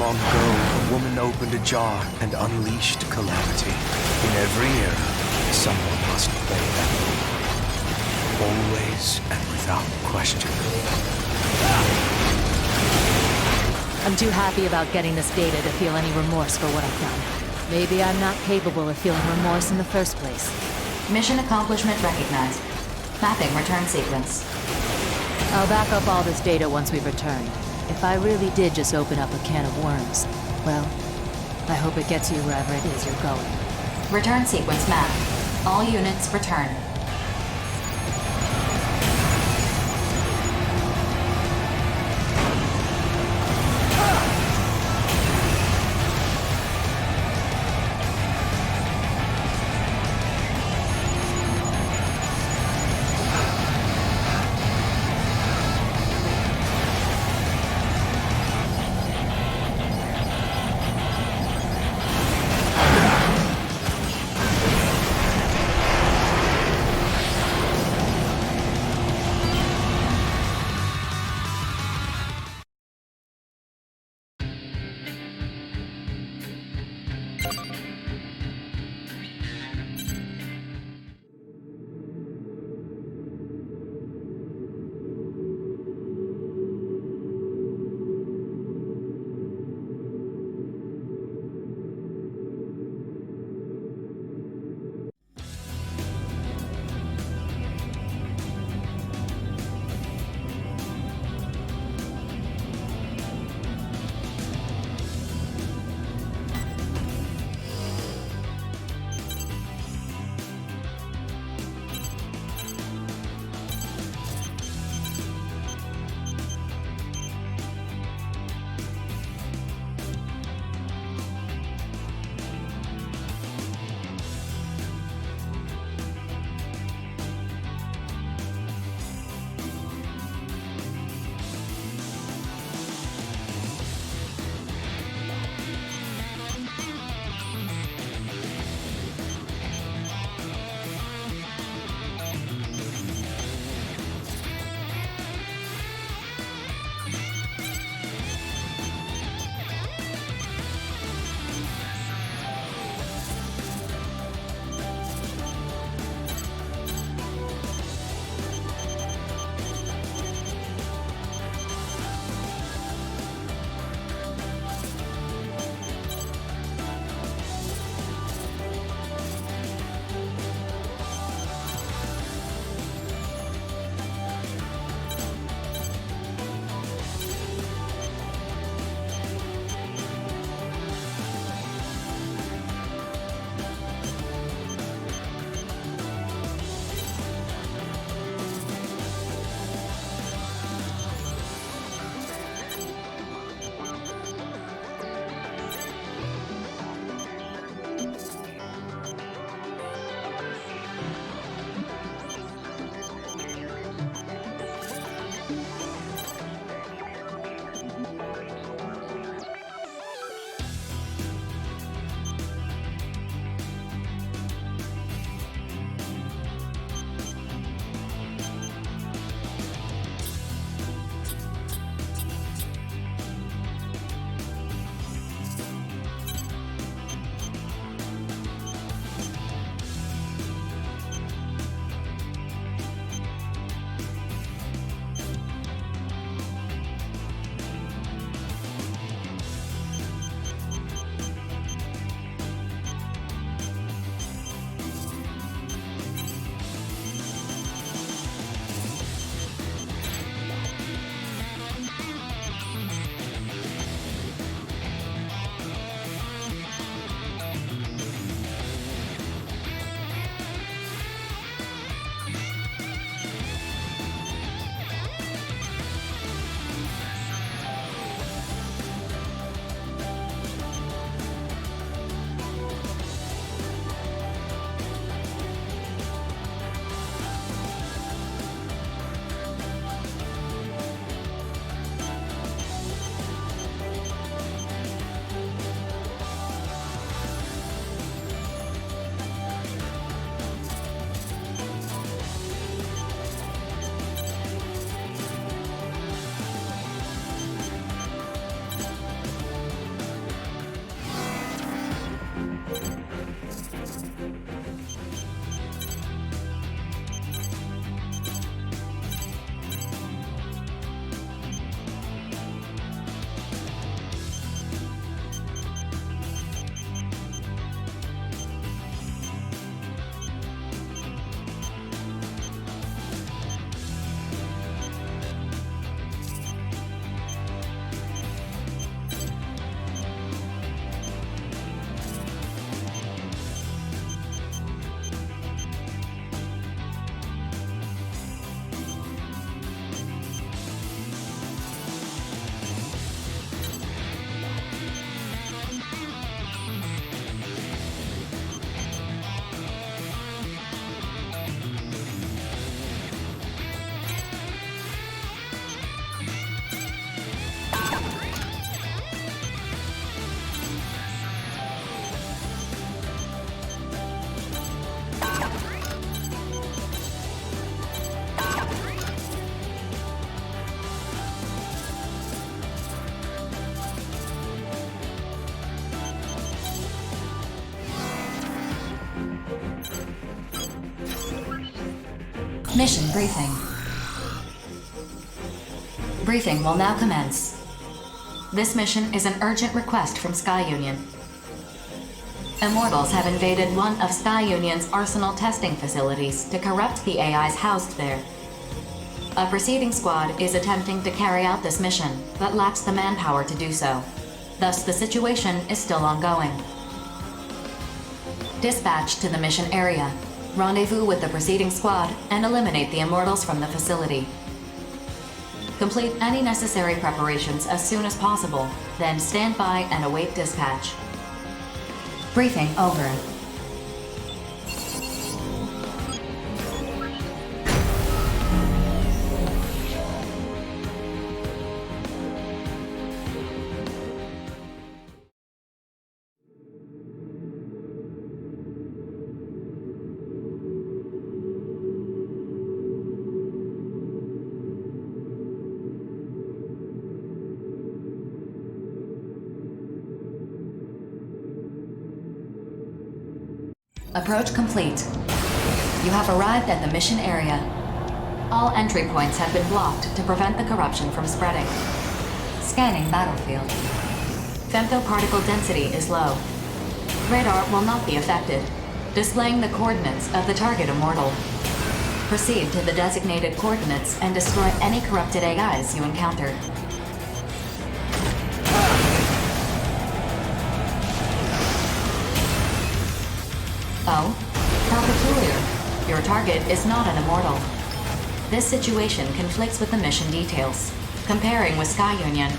Long ago, a woman opened a jar and unleashed calamity. In every era, someone must play that role. Always and without question. I'm too happy about getting this data to feel any remorse for what I've done. Maybe I'm not capable of feeling remorse in the first place. Mission accomplishment recognized. Mapping return sequence. I'll back up all this data once we've returned. If I really did just open up a can of worms, well, I hope it gets you wherever it is you're going. Return sequence map. All units return. Mission briefing. Briefing will now commence. This mission is an urgent request from Sky Union. Immortals have invaded one of Sky Union's arsenal testing facilities to corrupt the AIs housed there. A proceeding squad is attempting to carry out this mission, but lacks the manpower to do so. Thus, the situation is still ongoing. Dispatch to the mission area. Rendezvous with the proceeding squad and eliminate the Immortals from the facility. Complete any necessary preparations as soon as possible, then stand by and await dispatch. Briefing over. Approach complete. You have arrived at the mission area. All entry points have been blocked to prevent the corruption from spreading. Scanning battlefield. Femtoparticle density is low. Radar will not be affected, displaying the coordinates of the target immortal. Proceed to the designated coordinates and destroy any corrupted AIs you encounter. Oh, how peculiar. Your target is not an immortal. This situation conflicts with the mission details. Comparing with Sky Union.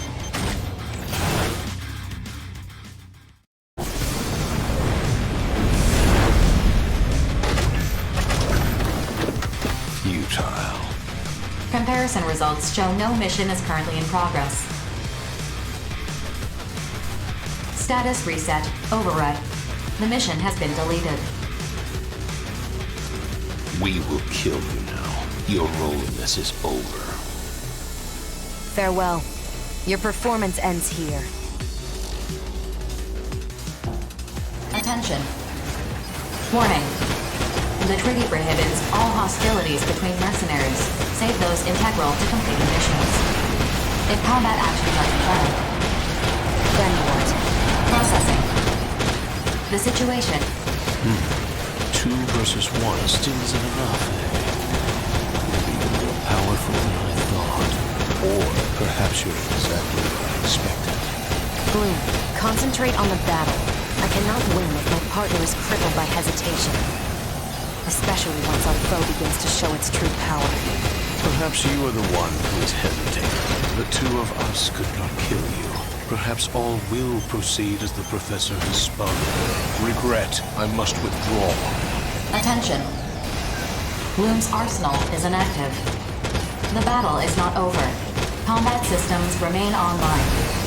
Futile. Comparison results show no mission is currently in progress. Status reset. Override. The mission has been deleted. We will kill you now. Your role in this is over. Farewell. Your performance ends here. Attention. Warning. The treaty prohibits all hostilities between mercenaries, save those integral to completing missions. If combat actions are confirmed. Then what? Processing. The situation. 2 versus 1 still isn't enough. Maybe you're more powerful than I thought. Or perhaps you're exactly what I expected. Bloom, concentrate on the battle. I cannot win if my partner is crippled by hesitation. Especially once our foe begins to show its true power. Perhaps you are the one who is hesitating. The 2 of us could not kill you. Perhaps all will proceed as the Professor has spun. Regret, I must withdraw. Attention. Bloom's arsenal is inactive. The battle is not over. Combat systems remain online.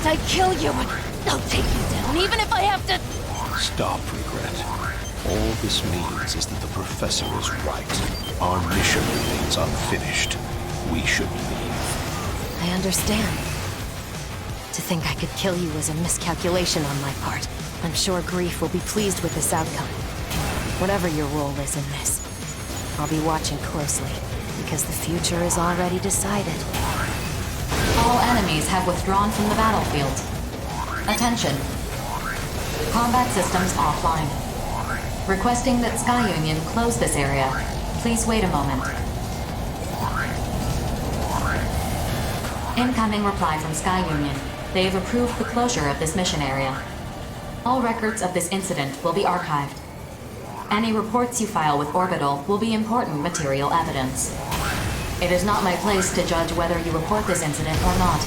I kill you, I'll take you down, even if I have to... Stop, Regret. All this means is that the Professor is right. Our mission remains unfinished. We should leave. I understand. To think I could kill you was a miscalculation on my part. I'm sure Grief will be pleased with this outcome. Whatever your role is in this, I'll be watching closely, because the future is already decided. All enemies have withdrawn from the battlefield. Attention. Combat systems offline. Requesting that Sky Union close this area. Please wait a moment. Incoming reply from Sky Union. They have approved the closure of this mission area. All records of this incident will be archived. Any reports you file with Orbital will be important material evidence. It is not my place to judge whether you report this incident or not.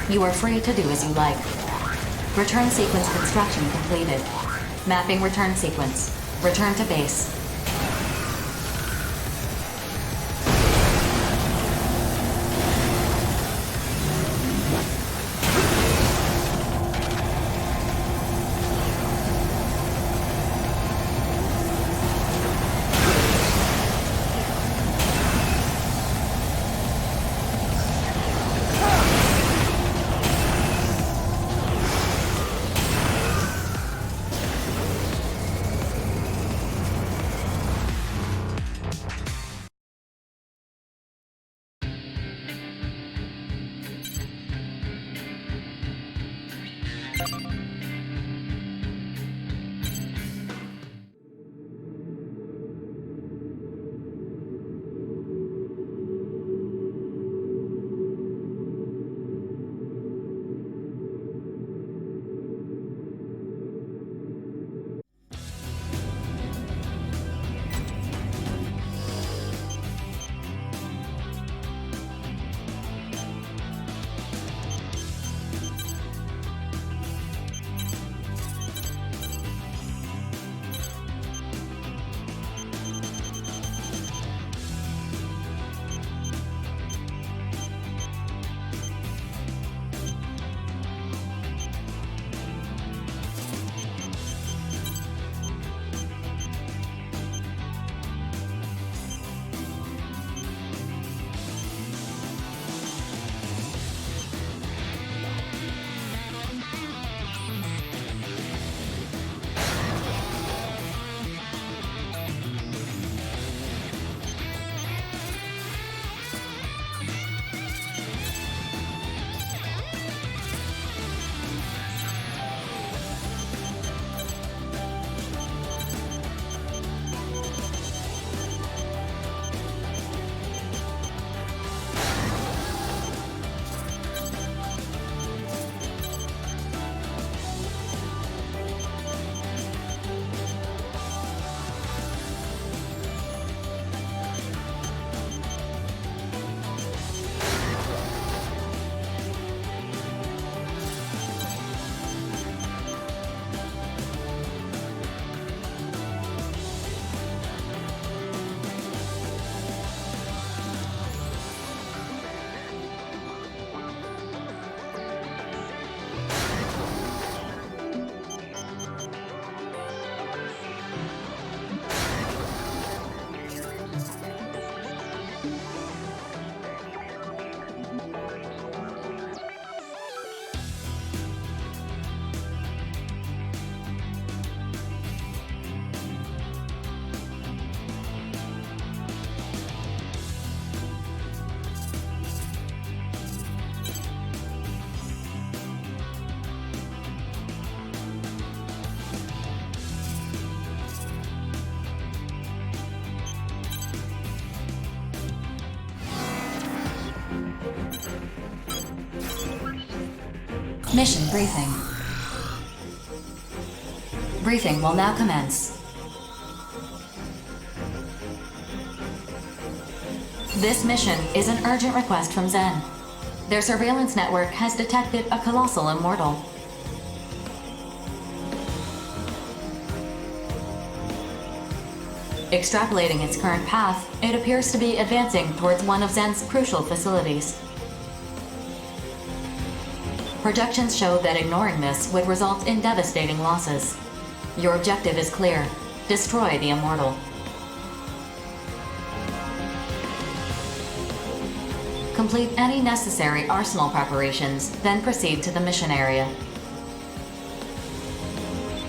You are free to do as you like. Return sequence construction completed. Mapping return sequence. Return to base. Mission briefing. Briefing will now commence. This mission is an urgent request from Zen. Their surveillance network has detected a colossal immortal. Extrapolating its current path, it appears to be advancing towards one of Zen's crucial facilities. Projections show that ignoring this would result in devastating losses. Your objective is clear. Destroy the Immortal. Complete any necessary arsenal preparations, then proceed to the mission area.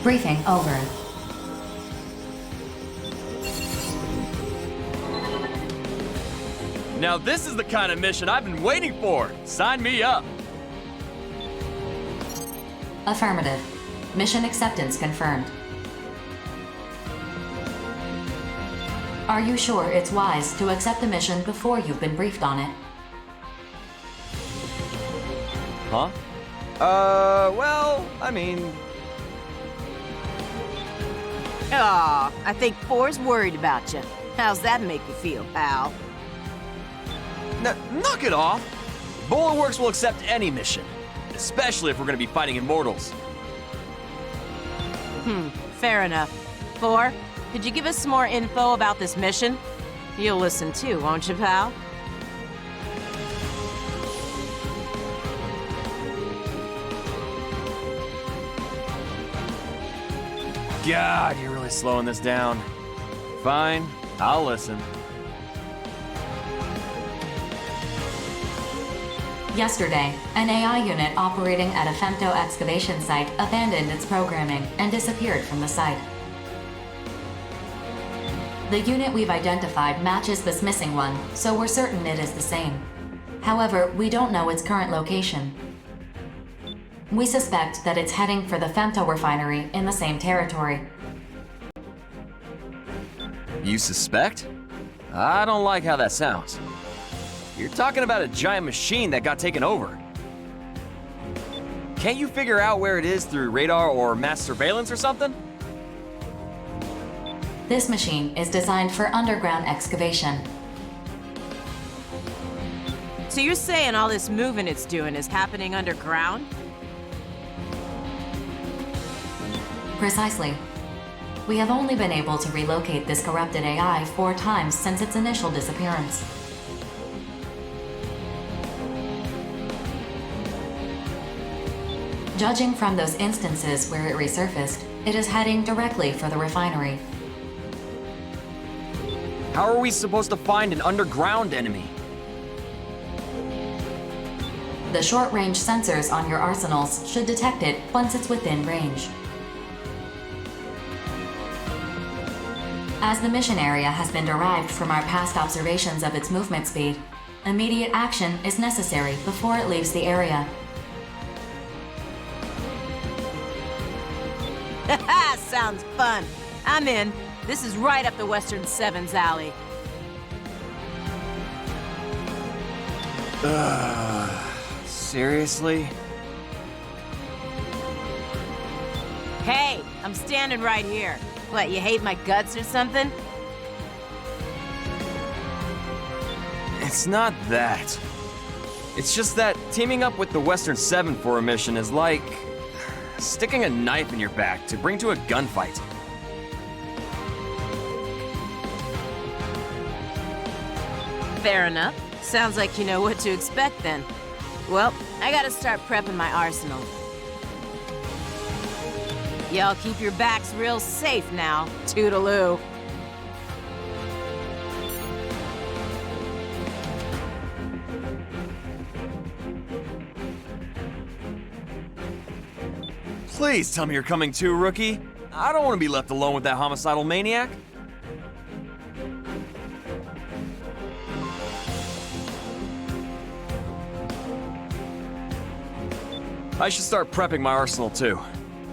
Briefing over. Now this is the kind of mission I've been waiting for. Sign me up. Affirmative. Mission acceptance confirmed. Are you sure it's wise to accept the mission before you've been briefed on it? Huh? Well, I mean... Aw, I think Four's worried about you. How's that make you feel, pal? Knock it off! Bulletworks will accept any mission, especially if we're gonna be fighting Immortals. Fair enough. Four, could you give us some more info about this mission? You'll listen too, won't you, pal? God, you're really slowing this down. Fine, I'll listen. Yesterday, an AI unit operating at a femto excavation site abandoned its programming and disappeared from the site. The unit we've identified matches this missing one, so we're certain it is the same. However, we don't know its current location. We suspect that it's heading for the femto refinery in the same territory. You suspect? I don't like how that sounds. You're talking about a giant machine that got taken over. Can't you figure out where it is through radar or mass surveillance or something? This machine is designed for underground excavation. So you're saying all this moving it's doing is happening underground? Precisely. We have only been able to relocate this corrupted AI 4 times since its initial disappearance. Judging from those instances where it resurfaced, it is heading directly for the refinery. How are we supposed to find an underground enemy? The short-range sensors on your arsenals should detect it once it's within range. As the mission area has been derived from our past observations of its movement speed, immediate action is necessary before it leaves the area. Haha, sounds fun. I'm in. This is right up the Western Seven's alley. Seriously? Hey, I'm standing right here. What, you hate my guts or something? It's not that. It's just that teaming up with the Western Seven for a mission is like sticking a knife in your back to bring to a gunfight. Fair enough. Sounds like you know what to expect then. Well, I gotta start prepping my arsenal. Y'all keep your backs real safe now. Toodaloo. Please tell me you're coming too, Rookie. I don't want to be left alone with that homicidal maniac. I should start prepping my arsenal too.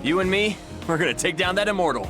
You and me, we're gonna take down that Immortal.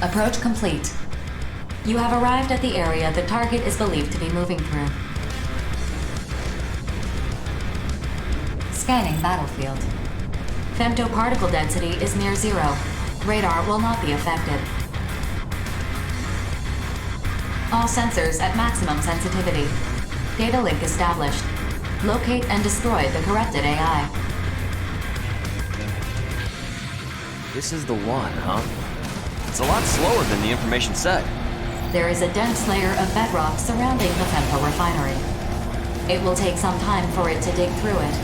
Approach complete. You have arrived at the area the target is believed to be moving through. Scanning battlefield. Femtoparticle density is near zero. Radar will not be affected. All sensors at maximum sensitivity. Data link established. Locate and destroy the corrupted AI. This is the one, huh? It's a lot slower than the information said. There is a dense layer of bedrock surrounding the Femto refinery. It will take some time for it to dig through it.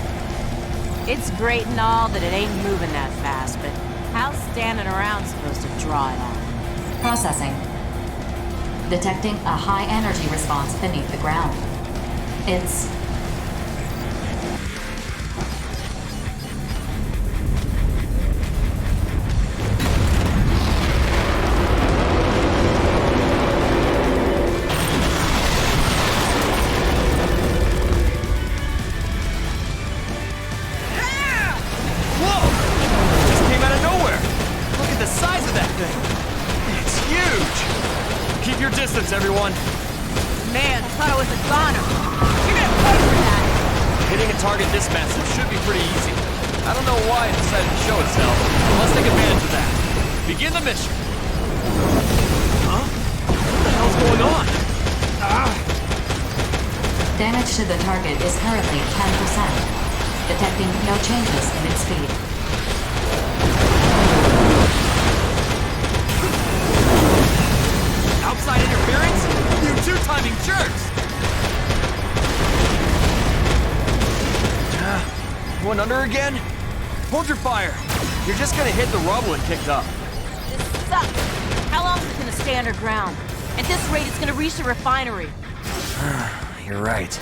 It's great and all that it ain't moving that fast, but how's standing around supposed to draw it out? Processing. Detecting a high energy response beneath the ground. It's... Everyone. Man, I thought I was a goner. You're gonna pay for that. Hitting a target this massive should be pretty easy. I don't know why it decided to show itself, but let's take advantage of that. Begin the mission. Huh? What the hell's going on? Damage to the target is currently 10%. Detecting no changes in its speed. Outside interference? You two-timing jerks! One under again? Hold your fire. You're just gonna hit the rubble and kicked up. This sucks. How long is it gonna stay underground? At this rate, it's gonna reach the refinery. You're right.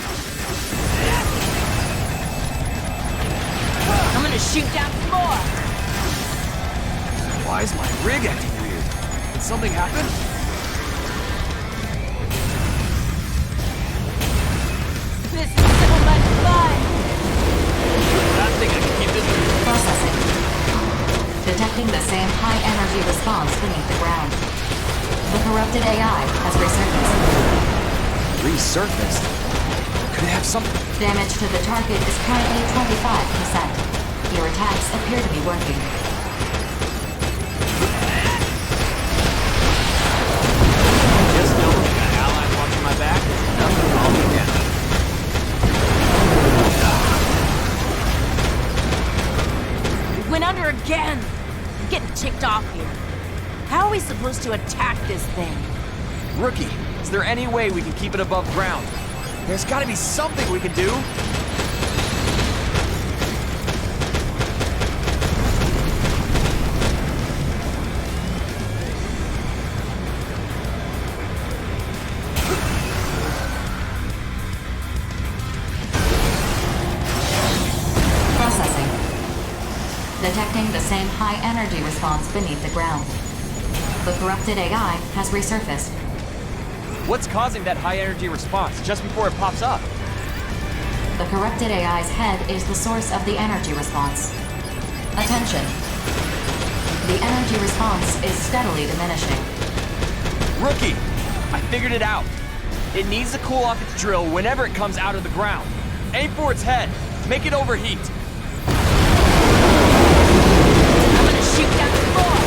I'm gonna shoot down some more. Why is my rig acting weird? Did something happen? This is so much fun! I think I can keep this moving. Processing. Detecting the same high energy response beneath the ground. The corrupted AI has resurfaced. Resurfaced? Could it have something? Damage to the target is currently 25%. Your attacks appear to be working. Just know we got allies watching my back. Nothing wrong again. Went under again! I'm getting ticked off here. How are we supposed to attack this thing? Rookie, is there any way we can keep it above ground? There's gotta be something we can do! Detecting the same high energy response beneath the ground. The corrupted AI has resurfaced. What's causing that high energy response just before it pops up? The corrupted AI's head is the source of the energy response. Attention. The energy response is steadily diminishing. Rookie! I figured it out. It needs to cool off its drill whenever it comes out of the ground. Aim for its head. Make it overheat. I'm gonna shoot down the floor!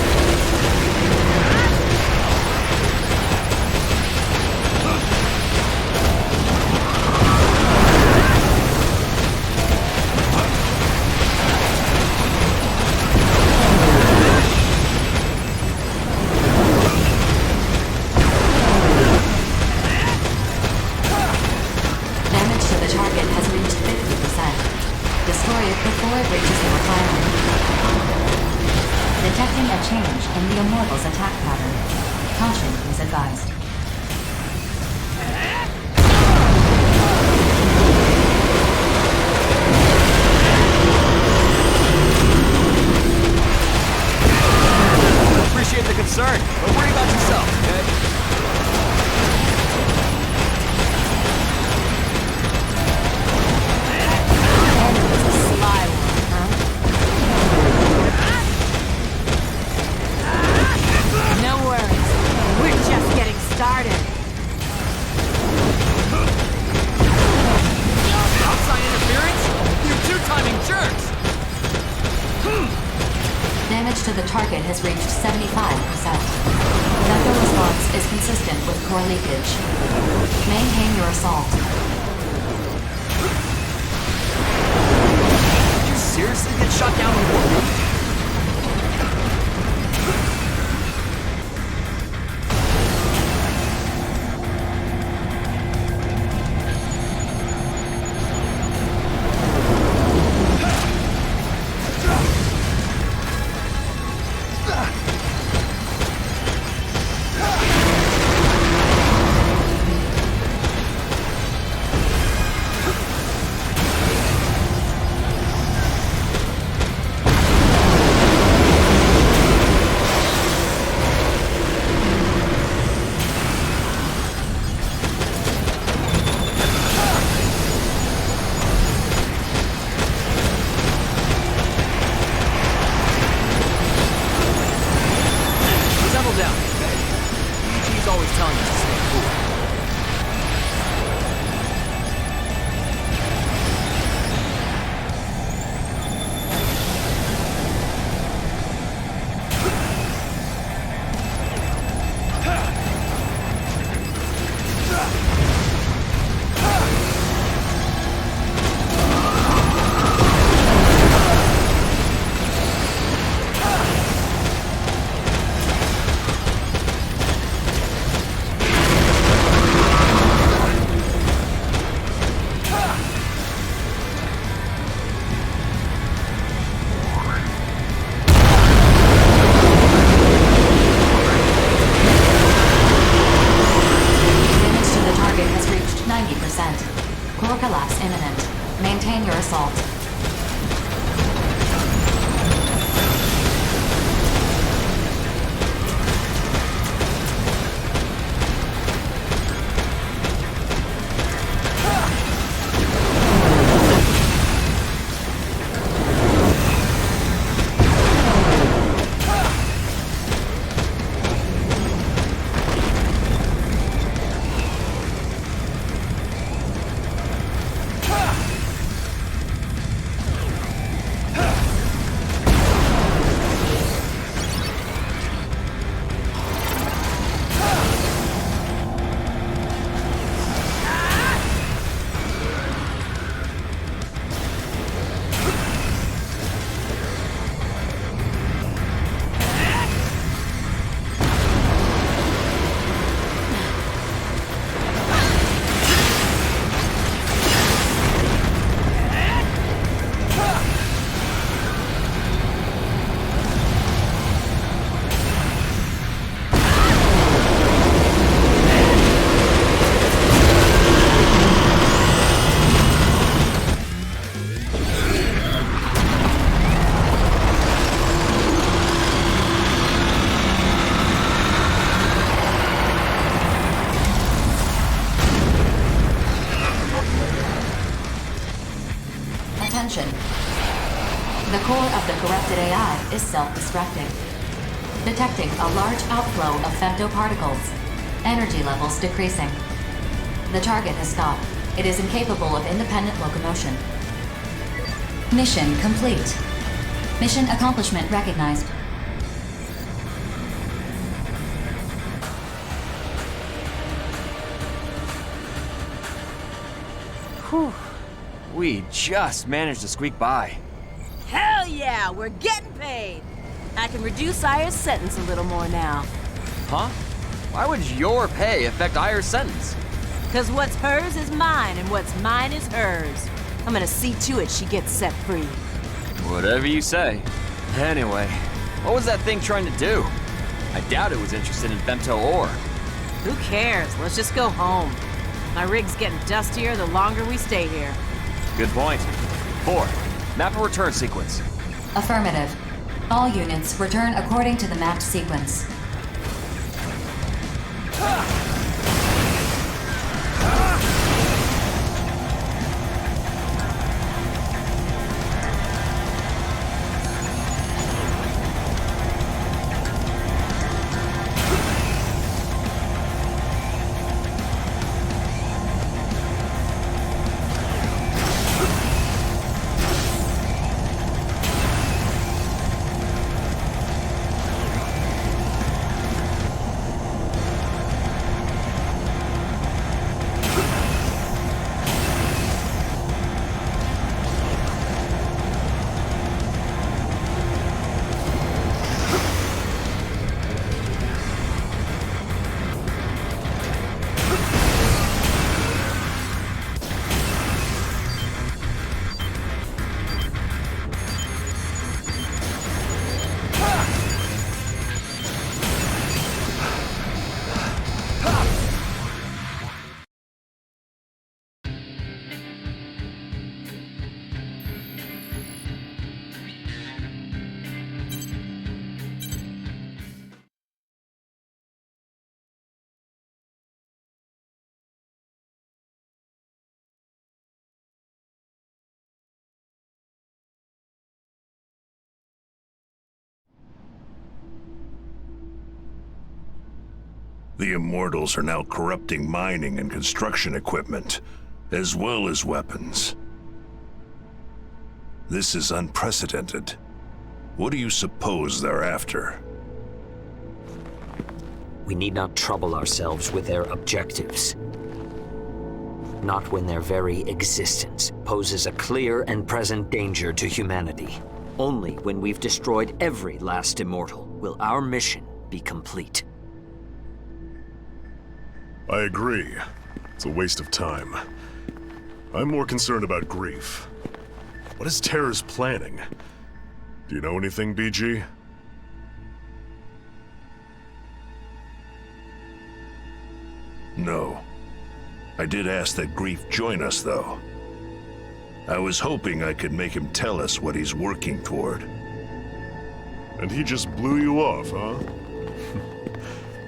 Damage to the target has reached 50%. Destroy it before it reaches the refinery. Detecting a change in the Immortal's attack pattern. Caution is advised. Appreciate the concern, but worry about yourself, okay? Sly one, huh? No worries. Damage to the target has reached 75%. Vector response is consistent with core leakage. Maintain your assault. Did you seriously get shot down before me? Core collapse imminent. Maintain your assault. Attention. The core of the corrupted AI is self-destructing. Detecting a large outflow of femtoparticles. Energy levels decreasing. The target has stopped. It is incapable of independent locomotion. Mission complete. Mission accomplishment recognized. Whew. We just managed to squeak by. Hell yeah, we're getting paid. I can reduce Aya's sentence a little more now. Huh? Why would your pay affect Aya's sentence? Because what's hers is mine, and what's mine is hers. I'm gonna see to it she gets set free. Whatever you say. Anyway, what was that thing trying to do? I doubt it was interested in femto ore. Who cares? Let's just go home. My rig's getting dustier the longer we stay here. Good point. 4. Map a return sequence. Affirmative. All units return according to the mapped sequence. The Immortals are now corrupting mining and construction equipment, as well as weapons. This is unprecedented. What do you suppose they're after? We need not trouble ourselves with their objectives. Not when their very existence poses a clear and present danger to humanity. Only when we've destroyed every last immortal will our mission be complete. I agree. It's a waste of time. I'm more concerned about grief. What is Terra's planning? Do you know anything, BG? No. I did ask that Grief join us, though. I was hoping I could make him tell us what he's working toward. And he just blew you off, huh?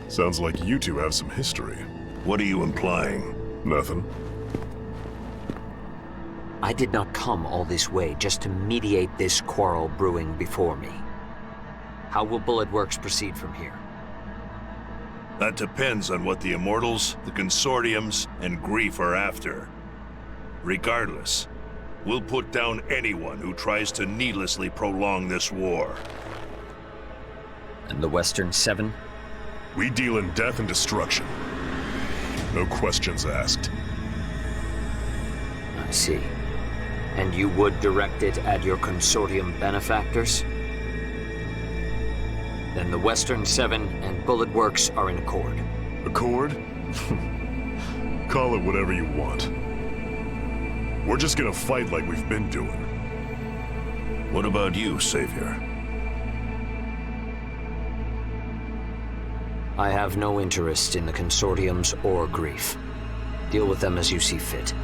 Sounds like you two have some history. What are you implying? Nothing. I did not come all this way just to mediate this quarrel brewing before me. How will Bullet Works proceed from here? That depends on what the Immortals, the Consortiums, and Grief are after. Regardless, we'll put down anyone who tries to needlessly prolong this war. And the Western Seven? We deal in death and destruction. No questions asked. I see. And you would direct it at your Consortium benefactors? Then the Western Seven and Bullet Works are in accord. Accord? Call it whatever you want. We're just gonna fight like we've been doing. What about you, Savior? I have no interest in the Consortiums or Grief. Deal with them as you see fit.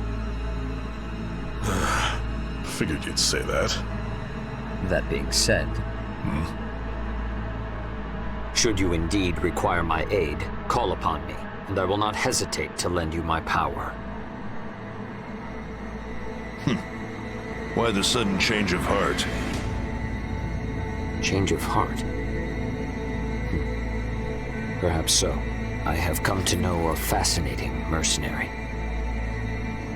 Figured you'd say that. That being said... Should you indeed require my aid, call upon me, and I will not hesitate to lend you my power. Why the sudden change of heart? Change of heart? Perhaps so. I have come to know a fascinating mercenary.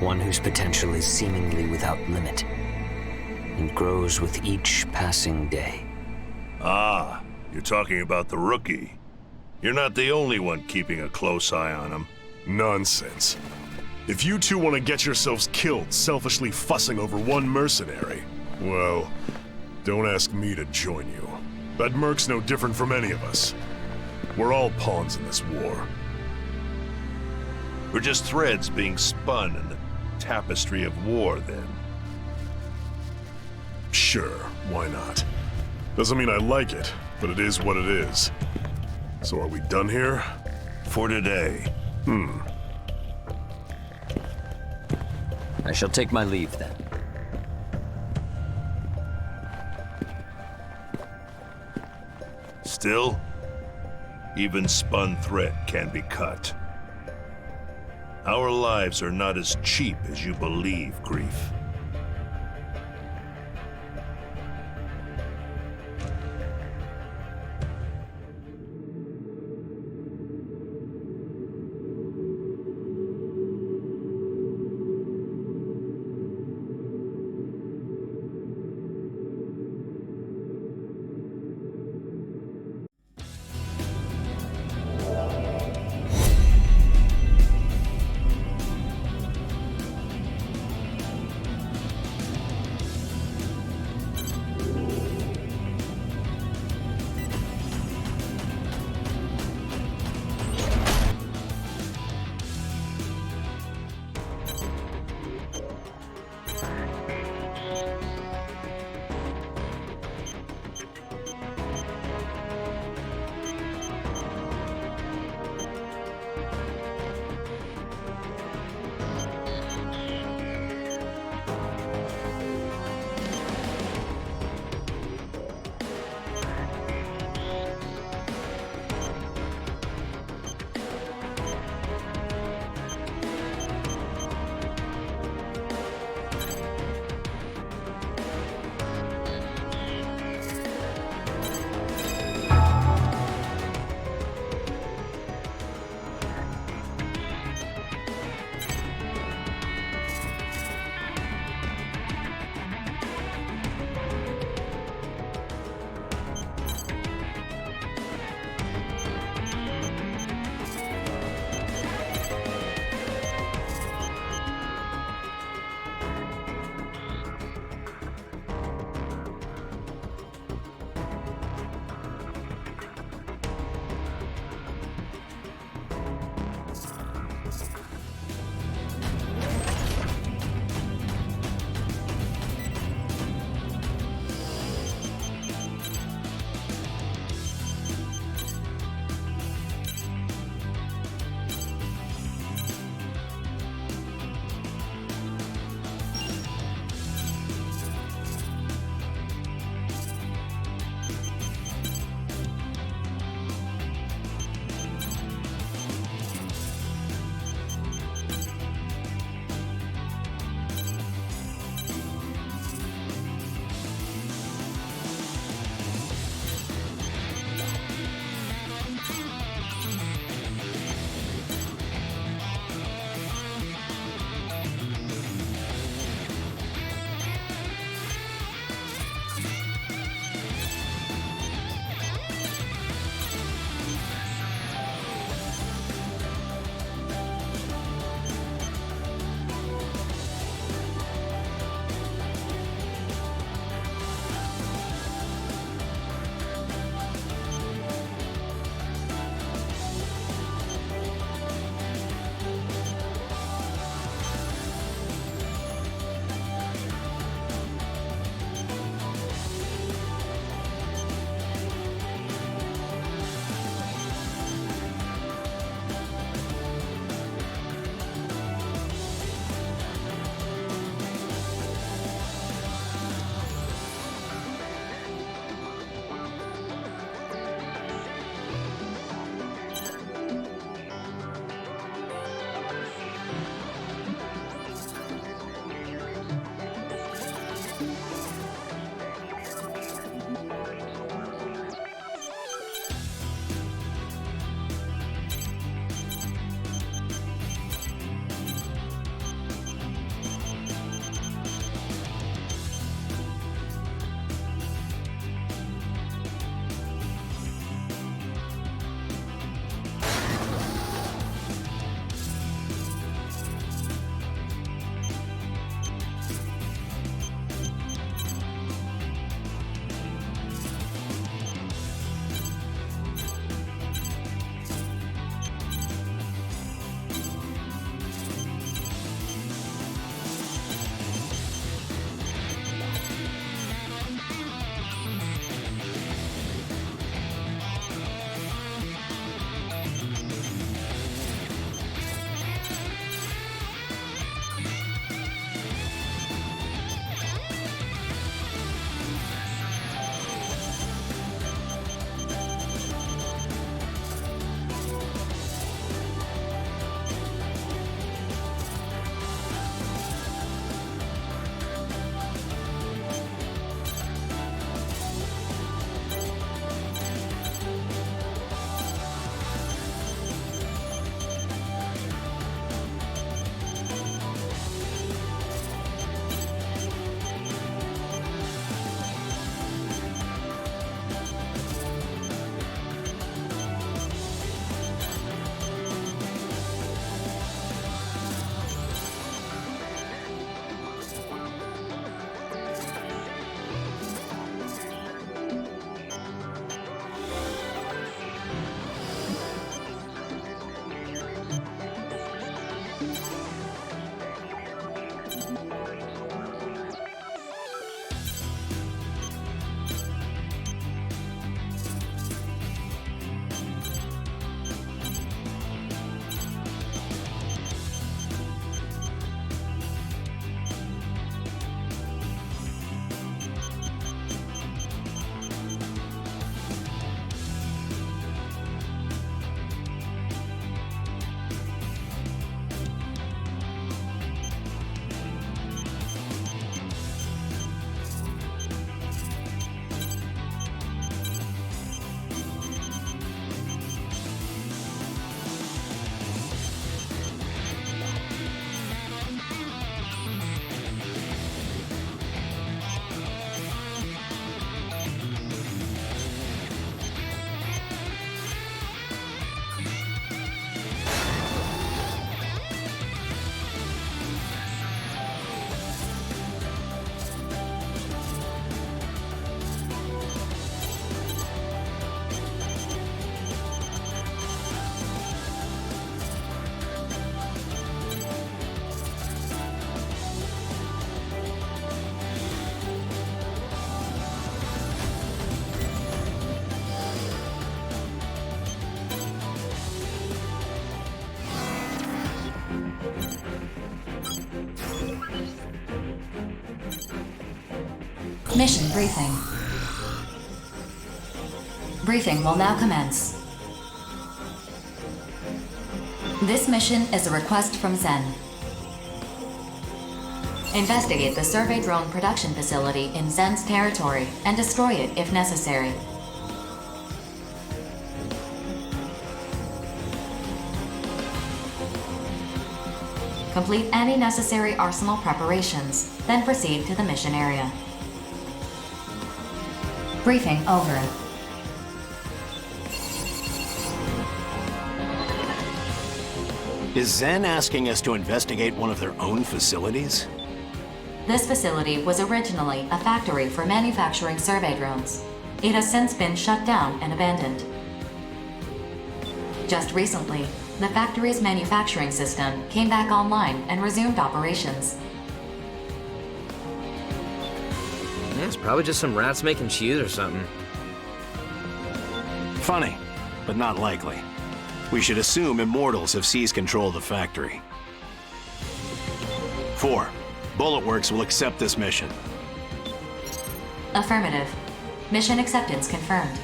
One whose potential is seemingly without limit, and grows with each passing day. Ah, you're talking about the rookie. You're not the only one keeping a close eye on him. Nonsense. If you two want to get yourselves killed selfishly fussing over one mercenary, well, don't ask me to join you. That merc's no different from any of us. We're all pawns in this war. We're just threads being spun in the tapestry of war, then. Sure, why not? Doesn't mean I like it, but it is what it is. So are we done here? For today. I shall take my leave then. Still, even spun thread can be cut. Our lives are not as cheap as you believe, Grief. Mission briefing. Briefing will now commence. This mission is a request from Zen. Investigate the survey drone production facility in Zen's territory and destroy it if necessary. Complete any necessary arsenal preparations, then proceed to the mission area. Briefing over. Is Zen asking us to investigate one of their own facilities? This facility was originally a factory for manufacturing survey drones. It has since been shut down and abandoned. Just recently, the factory's manufacturing system came back online and resumed operations. Yeah, it's probably just some rats making cheese or something. Funny, but not likely. We should assume Immortals have seized control of the factory. 4. Bullet Works will accept this mission. Affirmative. Mission acceptance confirmed.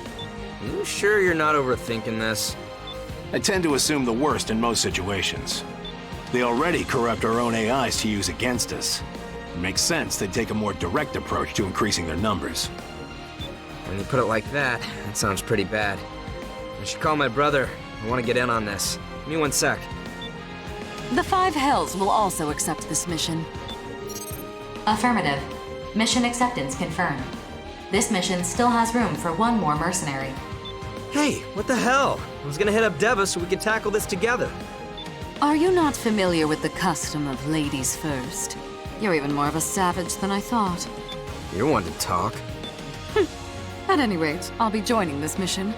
You sure you're not overthinking this? I tend to assume the worst in most situations. They already corrupt our own AIs to use against us. It makes sense they'd take a more direct approach to increasing their numbers. When you put it like that, that sounds pretty bad. I should call my brother. I want to get in on this. Give me 1 sec. The Five Hells will also accept this mission. Affirmative. Mission acceptance confirmed. This mission still has room for one more mercenary. Hey, what the hell? I was gonna hit up Deva so we could tackle this together. Are you not familiar with the custom of ladies first? You're even more of a savage than I thought. You're one to talk. At any rate, I'll be joining this mission.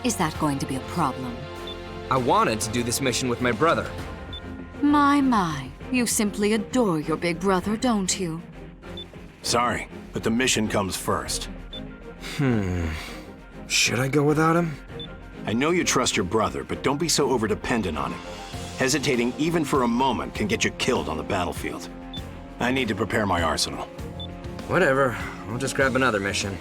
Is that going to be a problem? I wanted to do this mission with my brother. My, you simply adore your big brother, don't you? Sorry, but the mission comes first. Should I go without him? I know you trust your brother, but don't be so overdependent on him. Hesitating even for a moment can get you killed on the battlefield. I need to prepare my arsenal. Whatever. I'll just grab another mission.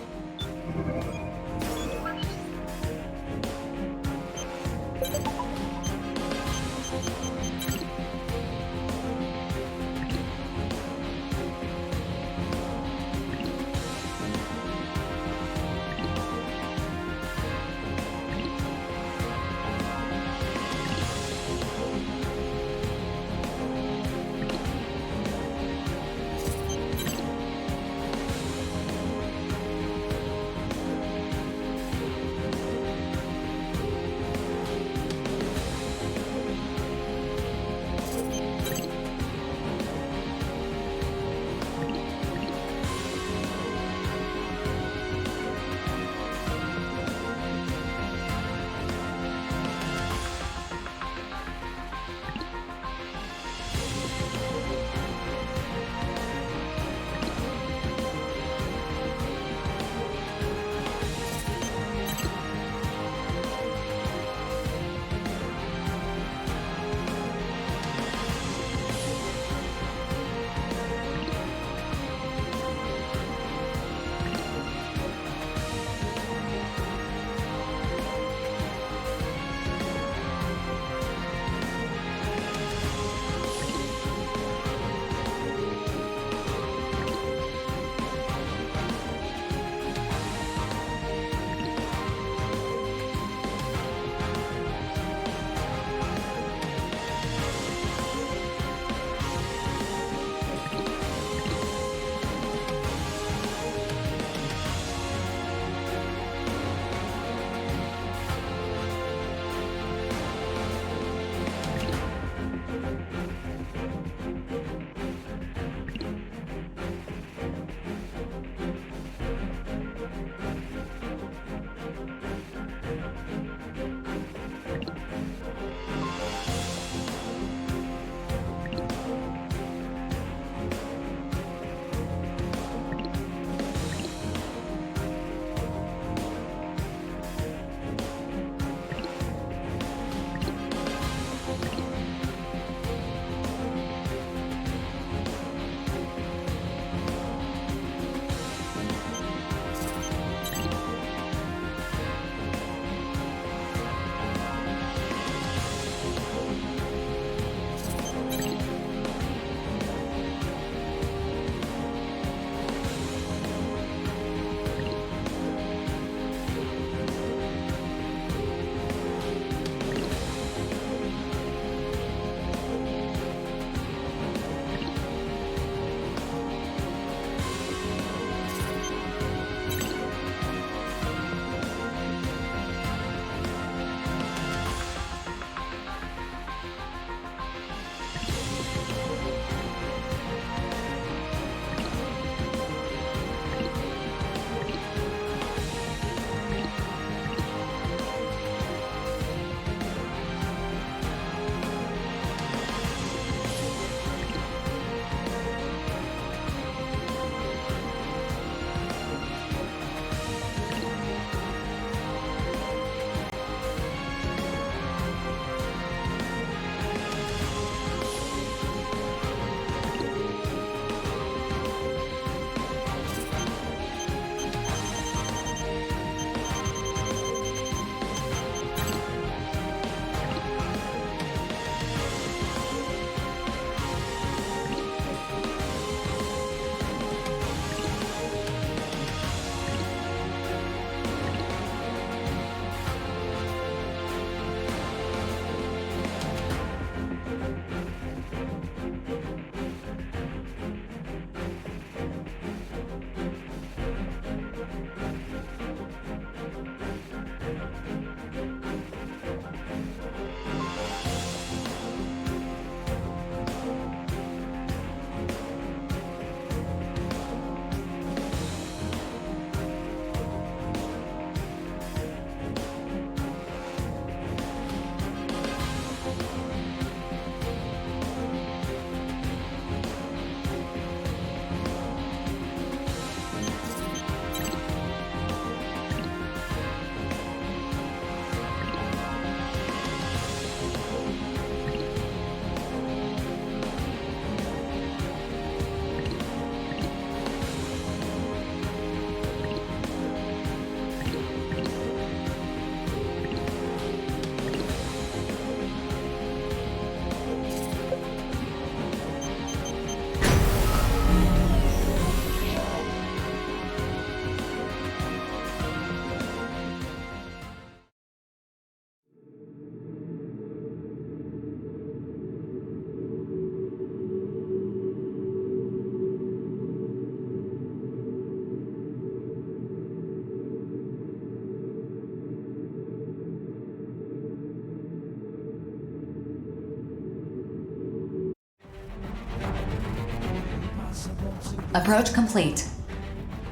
Approach complete.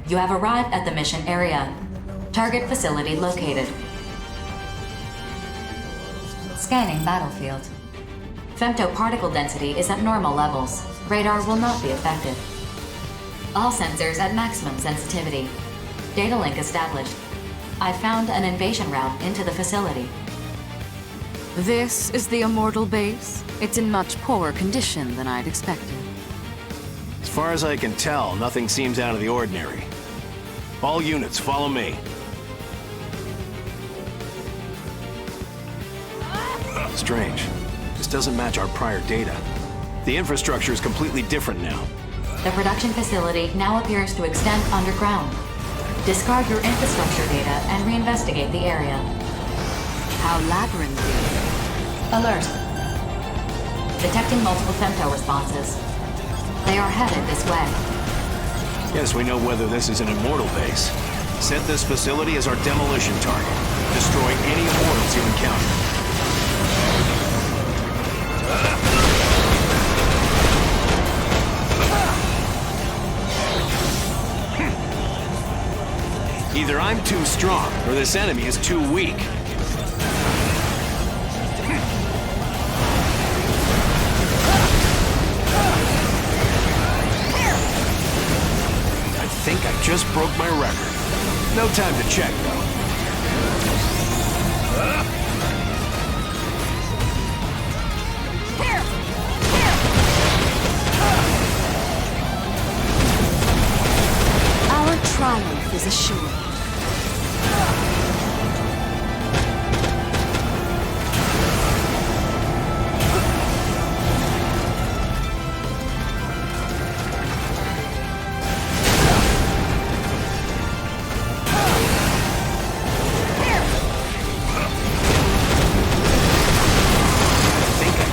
You have arrived at the mission area. Target facility located. Scanning battlefield. Femtoparticle density is at normal levels. Radar will not be affected. All sensors at maximum sensitivity. Data link established. I found an invasion route into the facility. This is the Immortal base? It's in much poorer condition than I'd expected. As far as I can tell, nothing seems out of the ordinary. All units, follow me. Strange. This doesn't match our prior data. The infrastructure is completely different now. The production facility now appears to extend underground. Discard your infrastructure data and reinvestigate the area. How labyrinthian. Alert. Detecting multiple femto responses. They are headed this way. Yes, we know whether this is an Immortal base. Set this facility as our demolition target. Destroy any Immortals you encounter. Either I'm too strong, or this enemy is too weak. I think I just broke my record. No time to check, though. Our triumph is assured.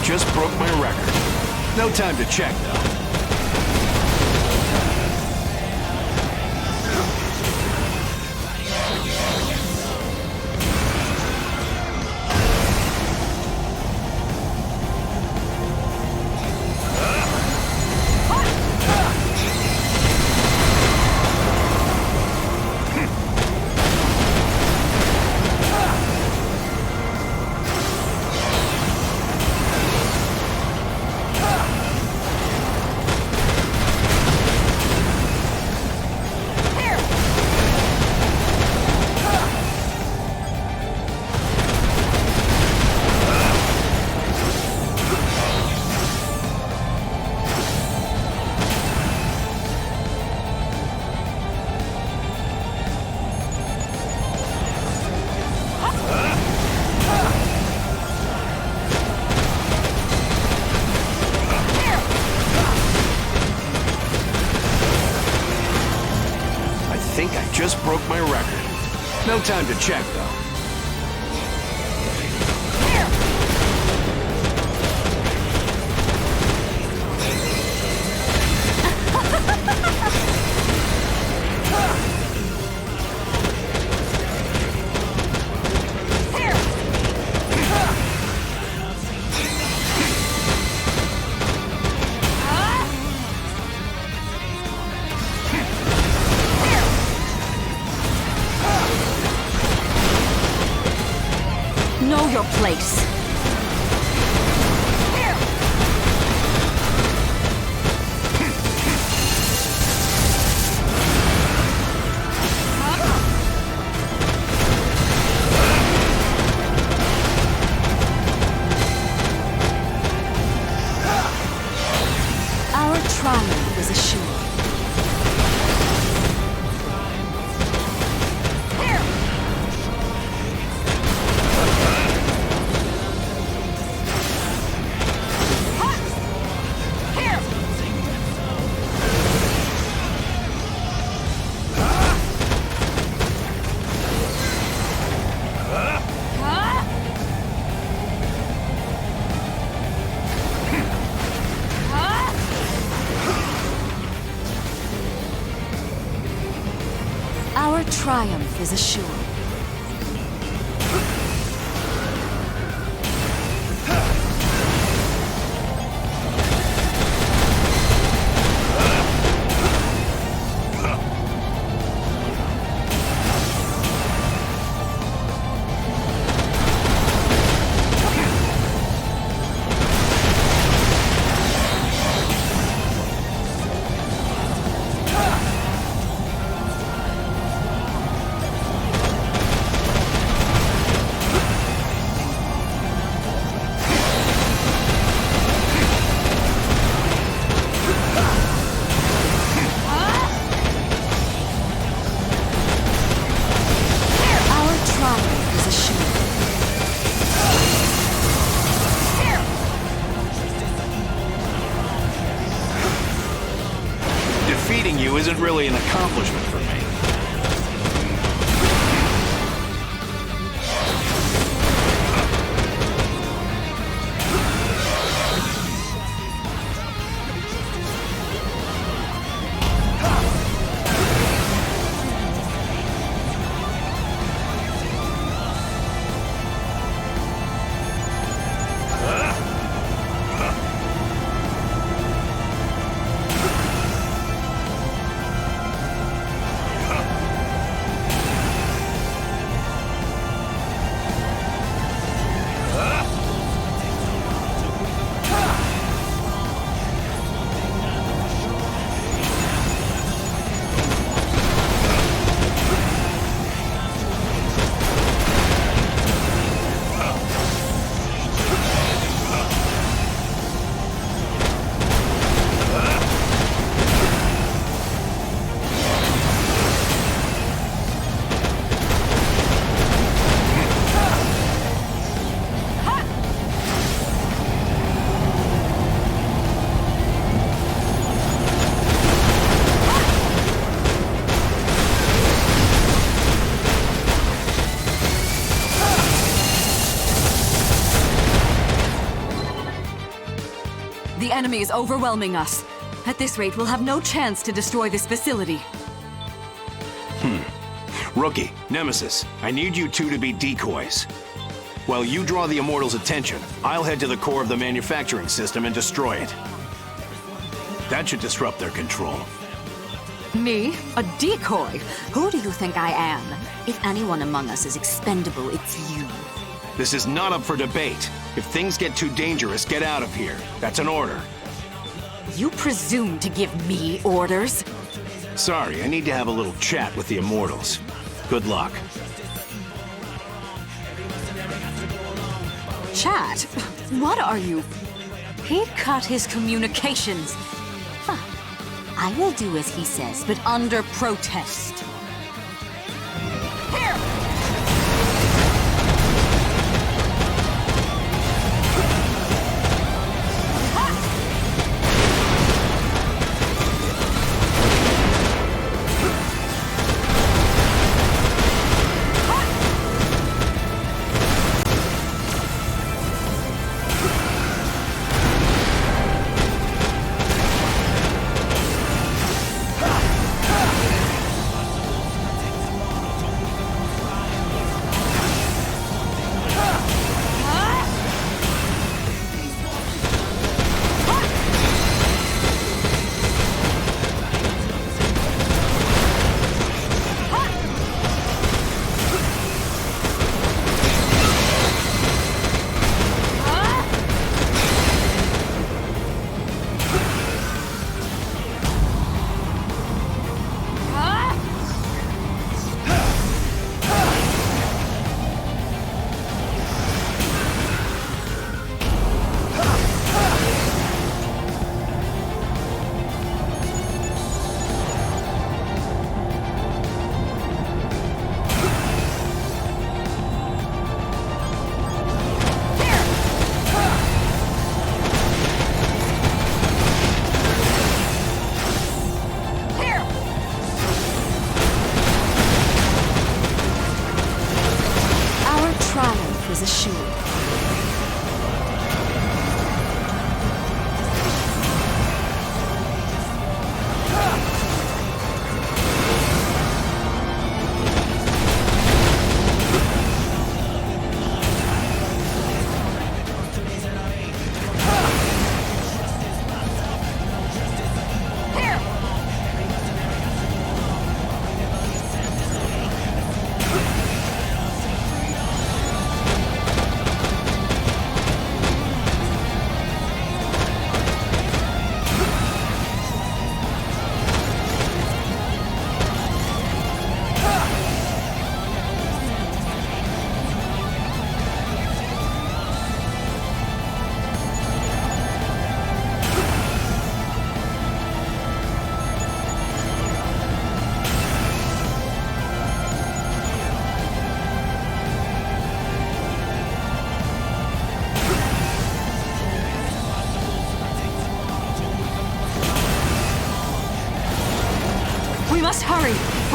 Just broke my record. No time to check, though. Just broke my record. No time to check, though. Know your place. Our triumph is assured. Our triumph is assured. isn't really an accomplishment for me. The enemy is overwhelming us. At this rate, we'll have no chance to destroy this facility. Rookie, Nemesis, I need you two to be decoys. While you draw the Immortals' attention, I'll head to the core of the manufacturing system and destroy it. That should disrupt their control. Me? A decoy? Who do you think I am? If anyone among us is expendable, it's you. This is not up for debate. If things get too dangerous, get out of here. That's an order. You presume to give me orders? Sorry, I need to have a little chat with the Immortals. Good luck. Chat? What are you? He'd cut his communications. Fine. I will do as he says, but under protest. Here!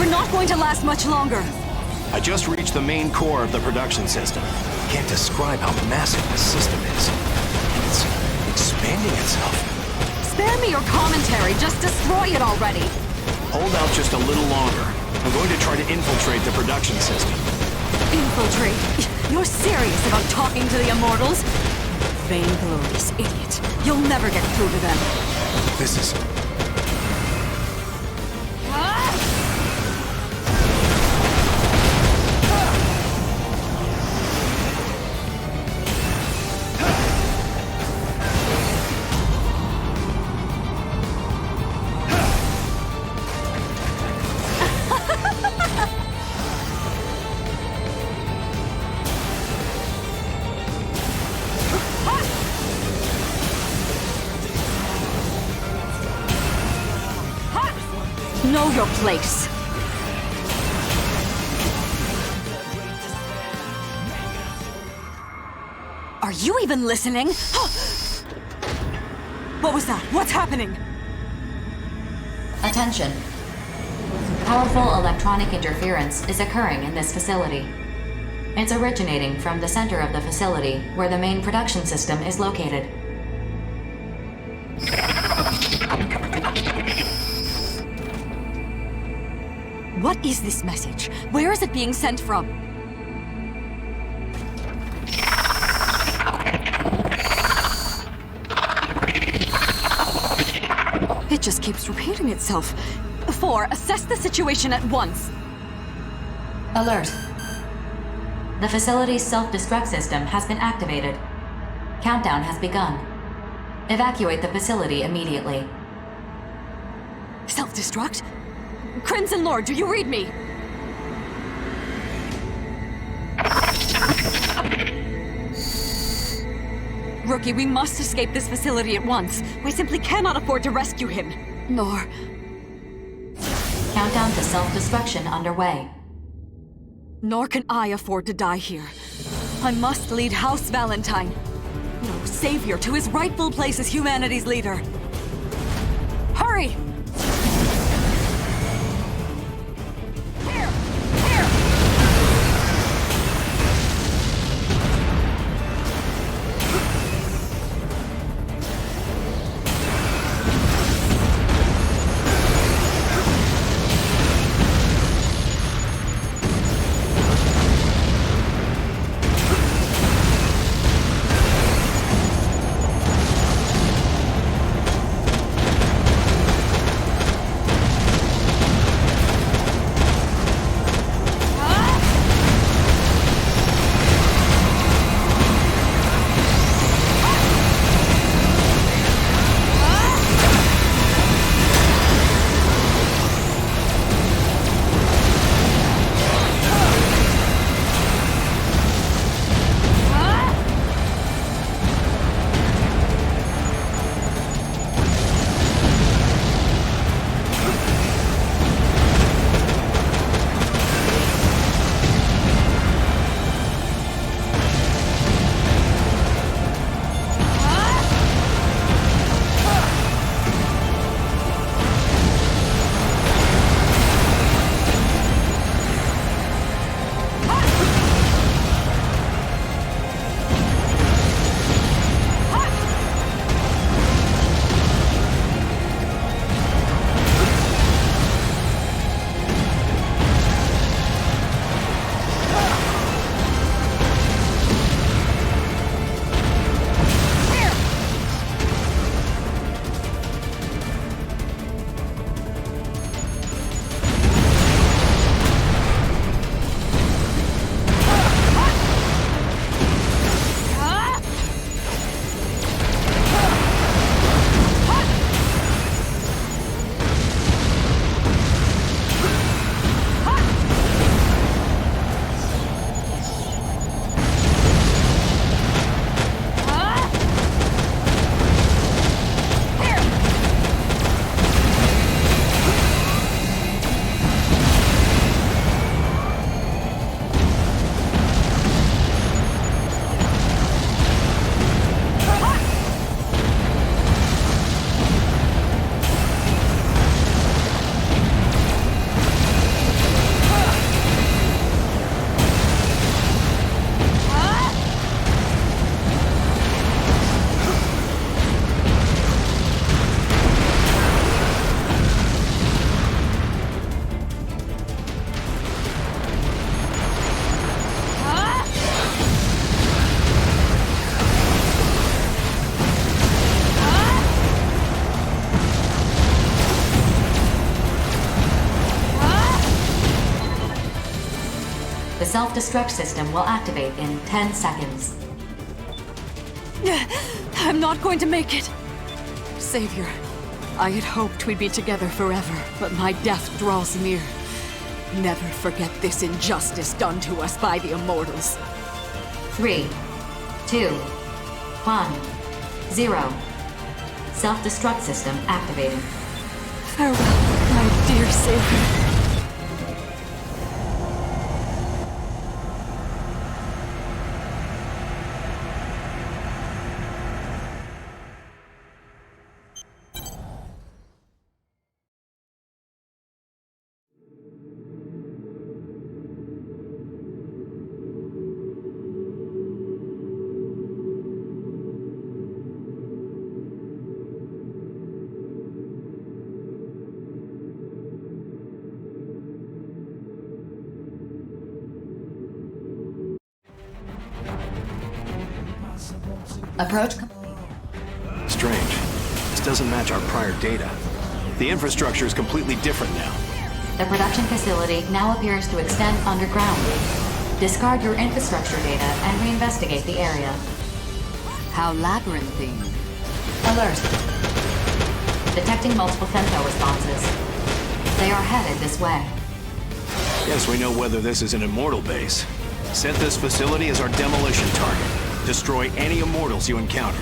We're not going to last much longer. I just reached the main core of the production system. Can't describe how massive this system is. It's expanding itself. Spare me your commentary. Just destroy it already. Hold out just a little longer. I'm going to try to infiltrate the production system. Infiltrate? You're serious about talking to the Immortals? Vainglorious idiot. You'll never get through to them. This is... Know your place. Are you even listening? What was that? What's happening? Attention. Powerful electronic interference is occurring in this facility. It's originating from the center of the facility, where the main production system is located. What is this message? Where is it being sent from? It just keeps repeating itself. 4, assess the situation at once. Alert. The facility's self-destruct system has been activated. Countdown has begun. Evacuate the facility immediately. Self-destruct? Crimson Lord, do you read me? Rookie, we must escape this facility at once. We simply cannot afford to rescue him. Nor... Countdown to self-destruction underway. Nor can I afford to die here. I must lead House Valentine, no savior, to his rightful place as humanity's leader. Hurry! self-destruct system will activate in 10 seconds. I'm not going to make it. Savior, I had hoped we'd be together forever, but my death draws near. Never forget this injustice done to us by the Immortals. 3, 2, 1, 0. Self-destruct system activating. Farewell, my dear Savior. Approach. Strange. This doesn't match our prior data. The infrastructure is completely different now. The production facility now appears to extend underground. Discard your infrastructure data and reinvestigate the area. How labyrinthine. Alert. Detecting multiple femto responses. They are headed this way. Guess we know whether this is an Immortal base. Set this facility as our demolition target. Destroy any Immortals you encounter.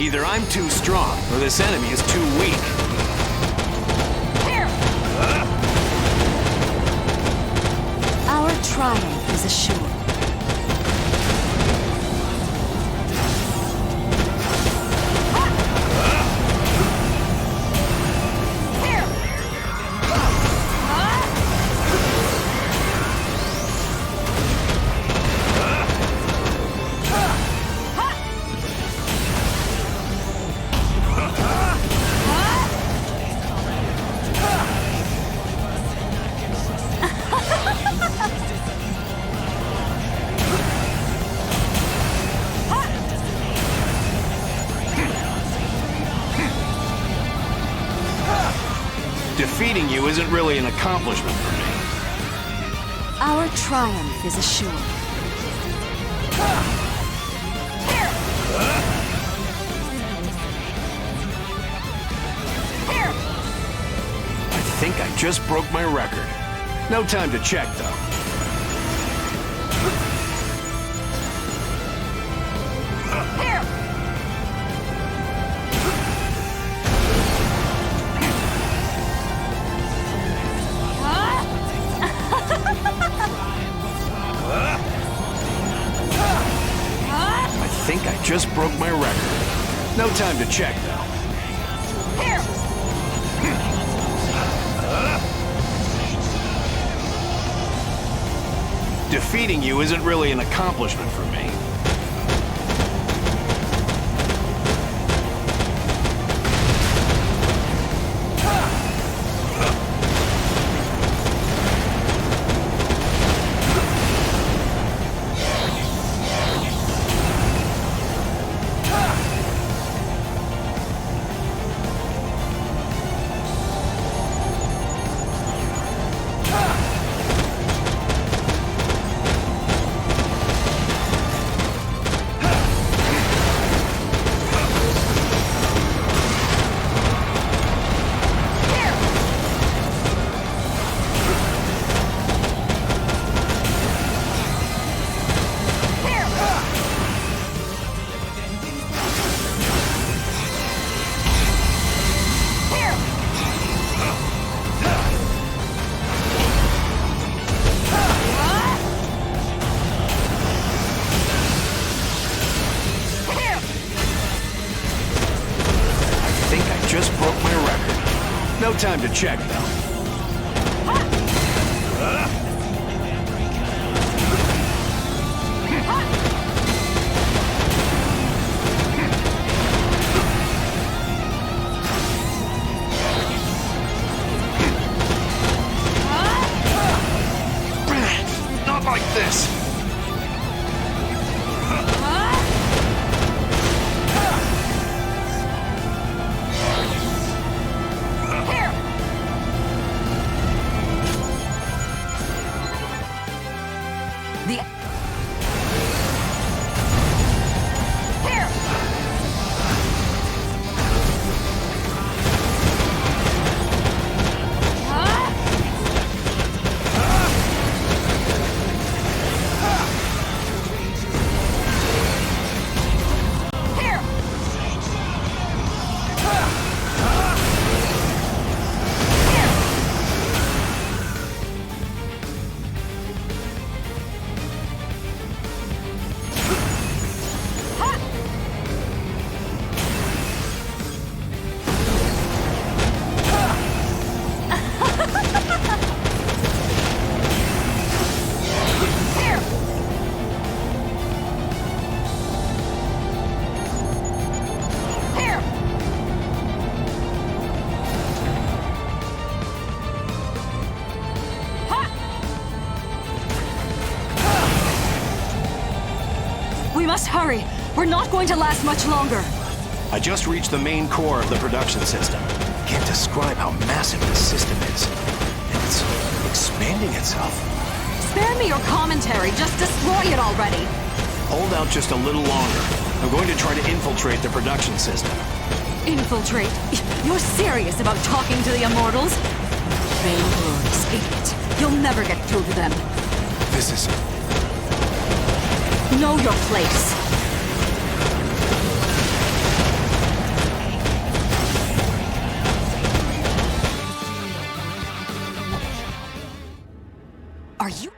Either I'm too strong, or this enemy is too weak. Our triumph is assured. Defeating you isn't really an accomplishment for me. Our triumph is assured. I think I just broke my record. No time to check, though. I think I just broke my record. No time to check, though. Defeating you isn't really an accomplishment for me. Just broke my record. No time to check, though. Not like this. We must hurry. We're not going to last much longer. I just reached the main core of the production system. Can't describe how massive this system is. And it's expanding itself. Spare me your commentary. Just destroy it already. Hold out just a little longer. I'm going to try to infiltrate the production system. Infiltrate? You're serious about talking to the Immortals? Vainglorious idiot. You'll never get through to them. This is... Know your place. Are you...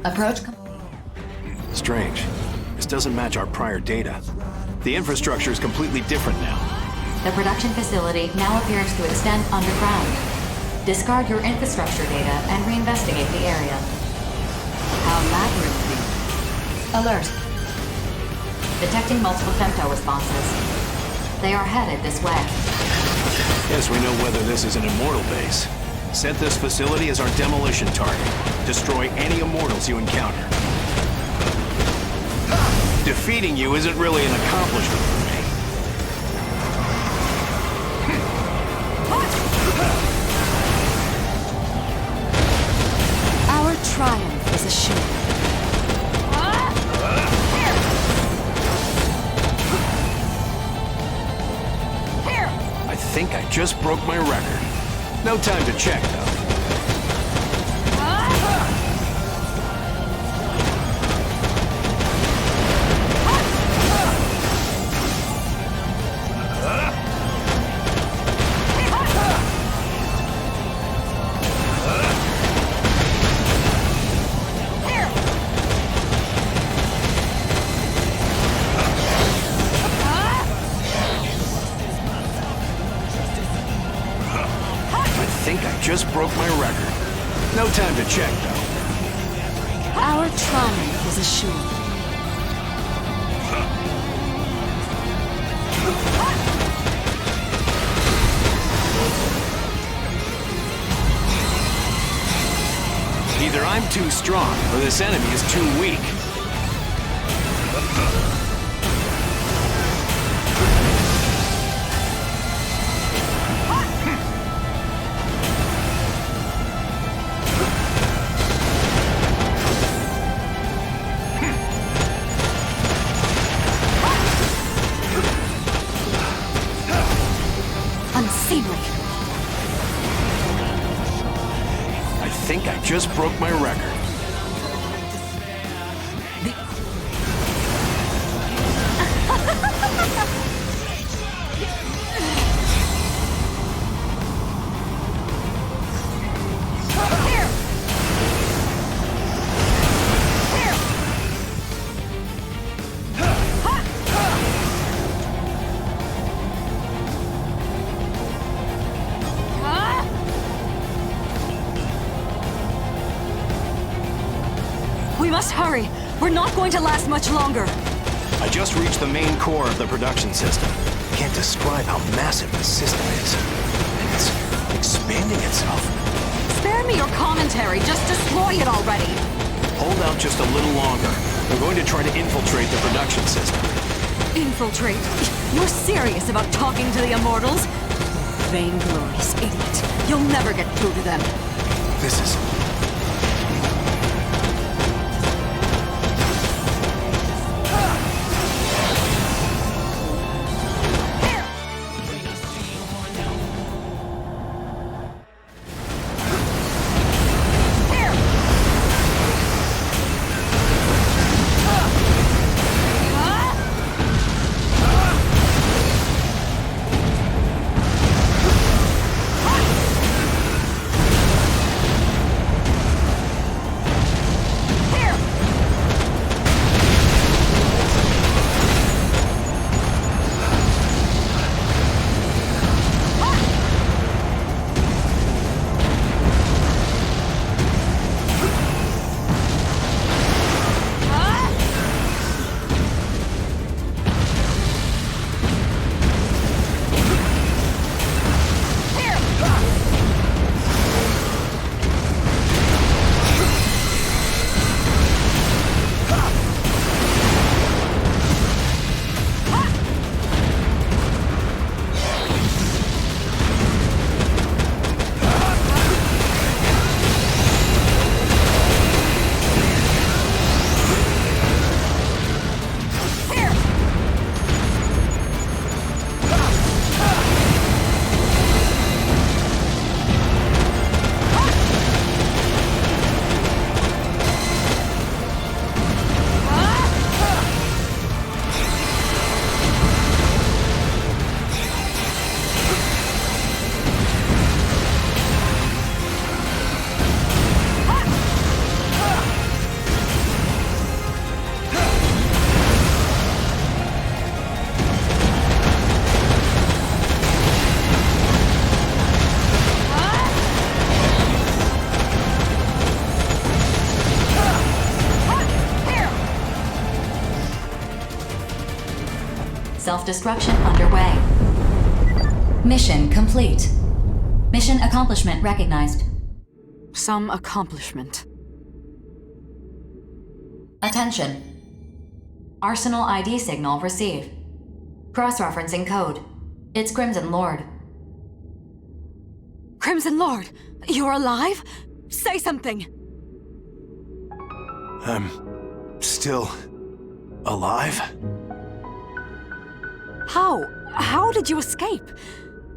Approach. Strange. This doesn't match our prior data. The infrastructure is completely different now. The production facility now appears to extend underground. Discard your infrastructure data and reinvestigate the area. How labyrinthine. Alert. Detecting multiple femto responses. They are headed this way. Yes, we know whether this is an immortal base. Set this facility as our demolition target. Destroy any immortals you encounter. Defeating you isn't really an accomplishment for me. Our triumph is assured. I think I just broke my record. No time to check, though. Just broke my record. No time to check, though. Our triumph is assured. Either I'm too strong, or this enemy is too weak. I think I just broke my record. We must hurry. We're not going to last much longer. I just reached the main core of the production system. I can't describe how massive this system is. And it's expanding itself. Spare me your commentary. Just destroy it already. Hold out just a little longer. We're going to try to infiltrate the production system. Infiltrate? You're serious about talking to the Immortals? Vainglorious idiot. You'll never get through to them. This is... Self-destruction underway. Mission complete. Mission accomplishment recognized. Some accomplishment. Attention. Arsenal ID signal received. Cross-referencing code. It's Crimson Lord. Crimson Lord, you're alive? Say something! I'm still alive? How? How did you escape?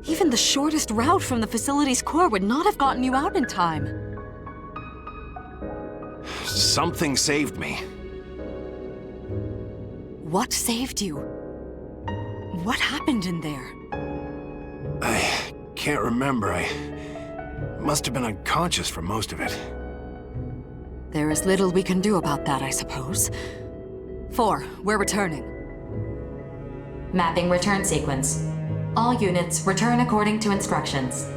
Even the shortest route from the facility's core would not have gotten you out in time. Something saved me. What saved you? What happened in there? I can't remember. I must have been unconscious for most of it. There is little we can do about that, I suppose. 4, we're returning. Mapping return sequence. All units return according to instructions.